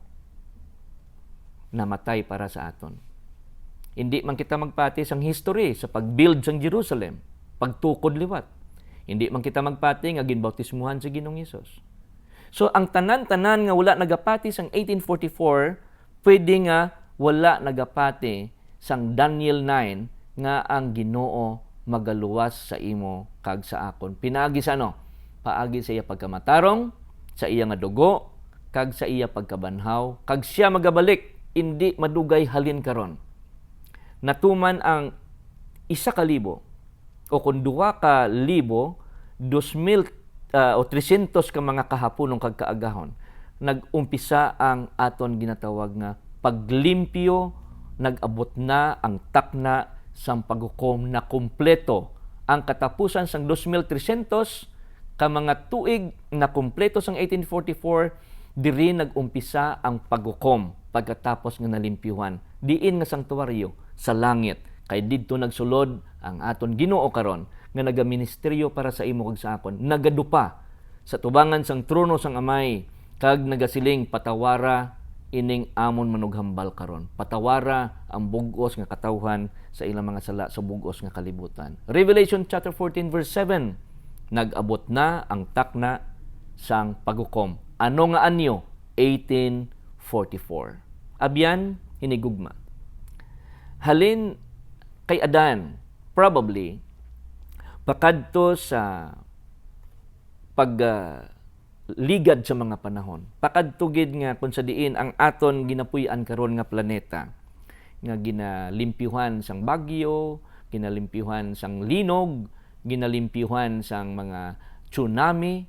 namatay para sa aton. Hindi man kita magpati sang history sa pagbuild sang Jerusalem, pagtukod liwat. Hindi man kita magpati nga ginbautismuhan si Ginoong Hesus. So ang tanan-tanan nga wala nagapati sang 1844, pwede nga wala nagapati sang Daniel 9 nga ang Ginoo magaluwas sa imo kag sa akon. Pinaagi sa ano? Paagi sa iya pagkamatarong, sa iya nga dugo, kag sa iya pagkabanhaw, kag siya magabalik, hindi madugay halin karon. Natuman ang 1,000 o kung 2,000, 2,000 o 300 ka mga kahaponon kag kaagahon. Nag-umpisa ang aton ginatawag nga paglimpyo, nag-abot na ang takna sang paghukom na kumpleto. Ang katapusan sang 2,300 ka mga tuig na kumpleto sang 1844, diri nag-umpisa ang paghukom pagkatapos nga nalimpyuhan. Diin nga sanktuaryo sa langit. Kay didto nagsulod ang aton Ginoo karon nga nagaministeryo para sa imo kag sa akon. Nagadupa sa tubangan sang trono sang Amay kag nagasiling patawara ining amon manughambal karon. Patawara ang bugos nga katawhan sa ilang mga sala sa bugos nga kalibutan. Revelation chapter 14 verse 7. Nag-abot na ang takna sang paghukom. Ano nga anyo? 1844. Abyan hinigugma. Halin kay Adan, probably pakadto sa ligad sa mga panahon. Pakadtugid nga kung sa diin ang aton ginapuy-an karon nga planeta nga ginalimpyuhan sang bagyo, ginalimpyuhan sang linog, ginalimpyuhan sang mga tsunami,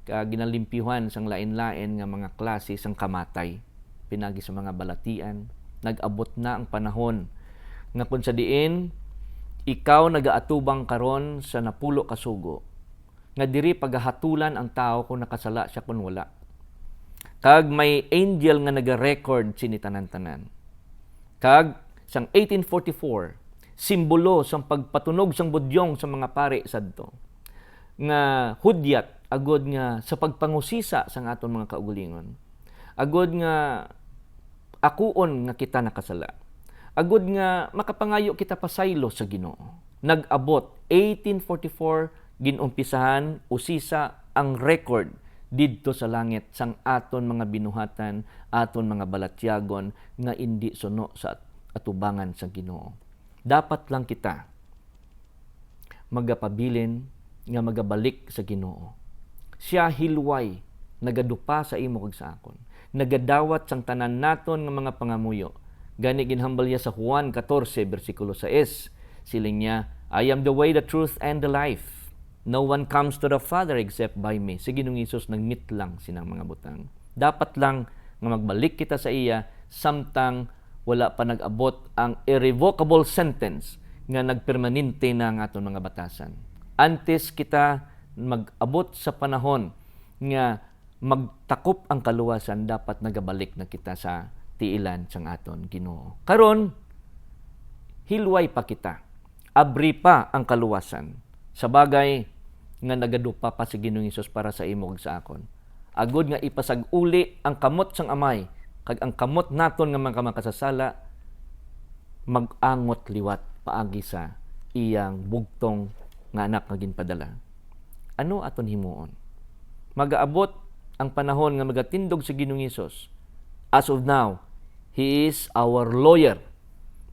ginalimpyuhan sang lain-lain nga mga klase sang kamatay pinagi sa mga balatian. Nag-abot na ang panahon nga kung sa diin ikaw nagaatubang karon sa napulo ka sugo nga diri pagahatulan ang tao kung nakasala siya kung wala. Kag may angel nga naga-record sini tanan-tanan. Kag sang 1844 simbolo sang pagpatunog sang budyong sa mga pari sadto. Nga hudyat agod nga sa pagpangusisa sang aton mga kaugalingon. Agod nga akuon nga kita nakasala. Agod nga makapangayo kita pasaylo sa Ginoo. Nag-abot 1844 ginumpisahan usisa ang record didto sa langit sang aton mga binuhatan, aton mga balatyagon nga indi suno sa atubangan sa Ginoo. Dapat lang kita magapabilin nga magabalik sa Ginoo. Siya hilway nagadupa sa imo kag sa akon. Nagadawat sang tanan naton nga mga pangamuyo. Gani ginhambal niya sa Juan 14 bersikulo 6. Siling niya, I am the way, the truth, and the life. No one comes to the Father except by me. Si Ginoong Hesus nagmeet lang sinang mga butang. Dapat lang nga magbalik kita sa iya samtang wala pa nag-abot ang irrevocable sentence nga nagpermanente na ang aton mga batasan. Antes kita mag-abot sa panahon nga magtakop ang kaluwasan, dapat nagabalik na kita sa tiilan sang aton Ginoo. Karon hilway pa kita. Abri pa ang kaluwasan. Sa bagay nga nagadupa pa si Ginoong Hesus para sa imo ug sa akon. Agod nga ipasag-uli ang kamot sang amay kag ang kamot naton nga mga makasasala mag-angot liwat paagi sa iyang bugtong nga anak nga ginpadala. Ano aton himuon? Magaabot ang panahon nga magatindog si Ginoong Hesus. As of now, He is our lawyer.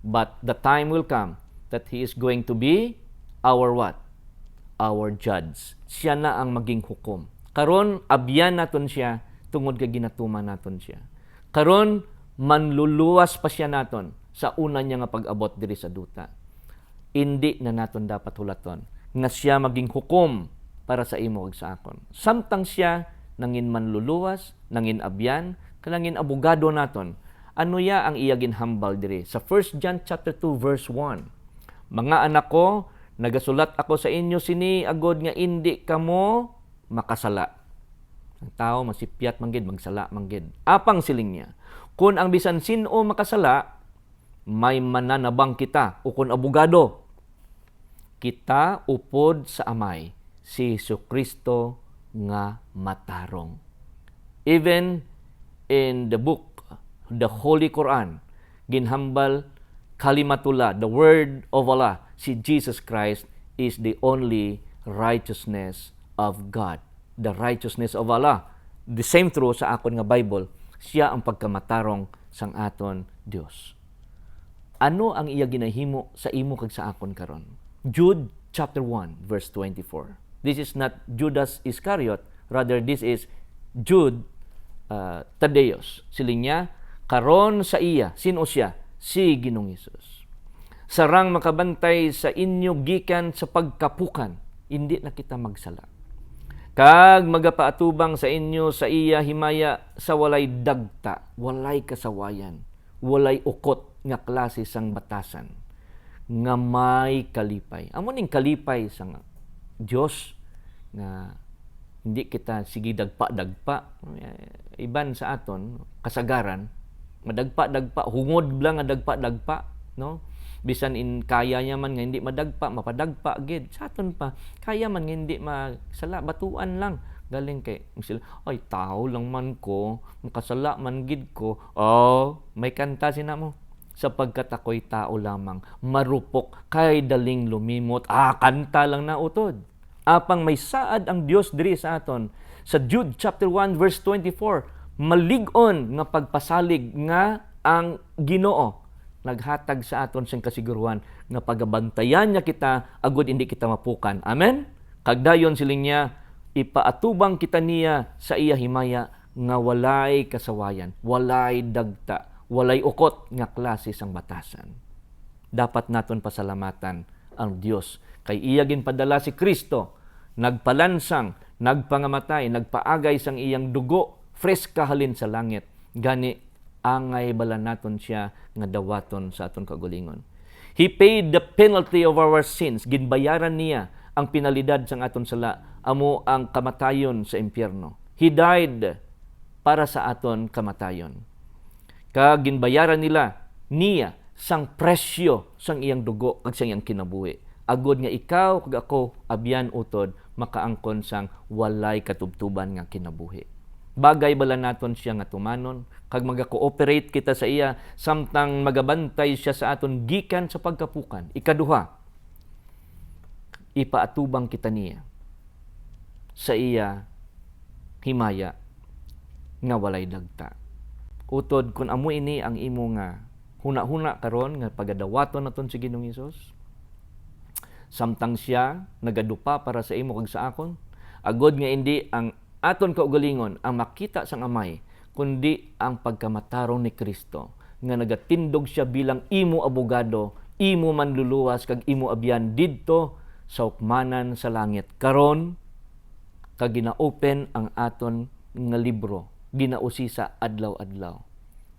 But the time will come that He is going to be our what? Our judge. Siya na ang maging hukom. Karon abyan naton siya tungod kay ginatuman naton siya. Karon manluluwas pa siya naton sa una niya nga pag-abot diri sa duta. Indi na naton dapat hulaton nga siya maging hukom para sa imo ug sa akon. Samtang siya nangin manluluwas, nangin abyan, kanangin abogado naton. Ano ya ang iya ginhambal diri sa 1 John chapter 2 verse 1. Mga anak ko, nagasulat ako sa inyo sini agod nga indi kamo makasala. Ang tao masipyat manggid, magsala manggid. Apang siling niya, kung ang bisan sino makasala, may mananabang kita o kung abogado. Kita upod sa amay si Jesucristo nga matarong. Even in the book, the Holy Quran, ginhambal kalimatullah, the word of Allah, si Jesus Christ is the only righteousness of God. The righteousness of Allah. The same true sa akon nga Bible, siya ang pagkamatarong sang aton Dios. Ano ang iya ginahimo sa imo kag sa akon karon? Jude chapter 1 verse 24. This is not Judas Iscariot, rather this is Jude Tadeus. Siling niya, karon sa iya, sino siya? Si Ginoong Hesus. Sarang makabantay sa inyo gikan sa pagkapukan, hindi na kita magsala. Kag magapaatubang sa inyo sa iya himaya sa walay dagta, walay kasawayan, walay ukot nga klase sang batasan, nga may kalipay. Amo ning kalipay sang Dios nga hindi kita sige dagpa-dagpa. Iban sa aton kasagaran, madagpa-dagpa, hungod lang nga dagpa-dagpa, no? Bisan in kaya niya man nga hindi madagpa, mapadagpa gid. Sa aton pa, kaya man nga hindi masala, batuan lang. Galing kay sila, ay tao lang man ko, makasala man gid ko. Oh, may kanta sina mo. Sapagkat ako'y tao lamang, marupok, kay daling lumimot. Kanta lang na utod. Apang may saad ang Dios diri sa aton. Sa Jude chapter 1 verse 24, malig-on nga pagpasalig nga ang Ginoo naghatag sa aton siyang kasiguruhan nga pagabantayan niya kita agud hindi kita mapukan. Amen. Kagdayon siling niya, ipaatubang kita niya sa iya himaya nga walay kasawayan, walay dagta, walay ukot nga klase sang batasan. Dapat naton pasalamatan ang Dios kay iya ginpadala si Kristo, nagpalansang, nagpangamatay, nagpaagay sang iyang dugo, fresh kahalin sa langit. Gani angay bala naton siya nga dawaton sa aton kagulingon. He paid the penalty of our sins. Ginbayaran niya ang pinalidad sang aton sala, amo ang kamatayon sa impyerno. He died para sa aton kamatayon. Kag ginbayaran niya sang presyo sang iyang dugo kag sang iyang kinabuhi. Agod nga ikaw kag ako abyan utod makaangkon sang walay katubtuban nga kinabuhi. Bagay bala naton siya nga tumanon kag maga-cooperate kita sa iya samtang magabantay siya sa aton gikan sa pagkapukan. Ikaduha, ipaatubang kita niya sa iya himaya nga walay dagta. Utod kun amo ini ang imo nga huna-huna karon nga pagadawaton naton si Ginoong Hesus, samtang siya nagadupa para sa imo kag sa akon, agod nga hindi ang aton kaugalingon ang makita sang amay, kundi ang pagkamatarong ni Kristo nga nagatindog siya bilang imo abogado, imo manluluwas kag imo abyan didto sa hukmanan sa langit. Karon kag gina-open ang aton nga libro, ginausisa adlaw-adlaw.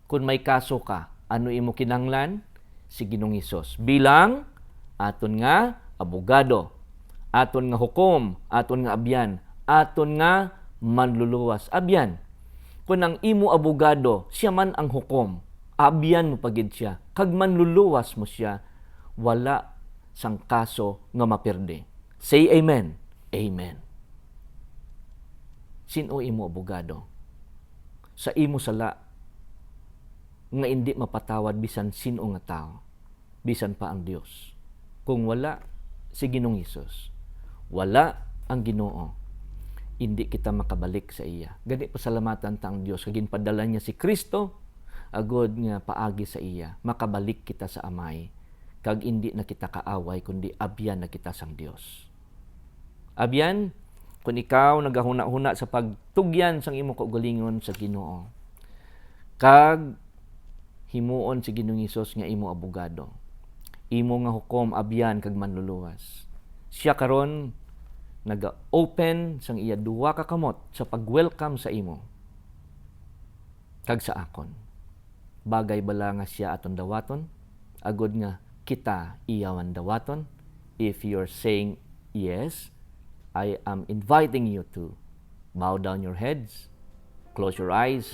Kung may kaso ka, ano imo kinahanglan? Si Ginoong Hesus bilang aton nga abogado, aton nga hukom, aton nga abyan, aton nga manluluwas. Abyan, kung ang imo abogado, siya man ang hukom, abyan mo pagid siya, kag manluluwas mo siya, wala sang kaso nga maperde. Say amen. Amen. Sino imo abogado? Sa imo sala nga hindi mapatawad bisan sino nga tao, bisan pa ang Dios. Kung wala si Ginoong Hesus, wala ang Ginoo, hindi kita makabalik sa iya. Gani pasalamatan ta ang Dios kag ginpadala niya si Kristo agod nga paagi sa iya, makabalik kita sa amay kag hindi na kita kaaway kundi abyan na kita sang Dios. Abyan kung ikaw nagahuna-huna sa pagtugyan sang imo kaugalingon sa Ginoo, kag himuon si Ginoong Hesus nga imo abogado, imo nga hukom abyan kag manluluwas. Siya karon naga-open sang iya duwa ka kamot sa pag-welcome sa imo kag sa akon. Bagay bala nga siya aton dawaton, agod nga kita iyawan dawaton? If you're saying yes, I am inviting you to bow down your heads, close your eyes.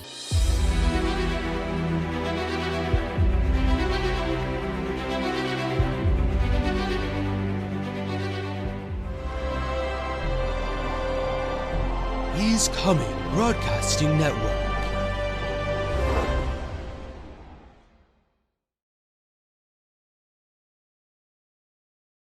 He's Coming Broadcasting Network.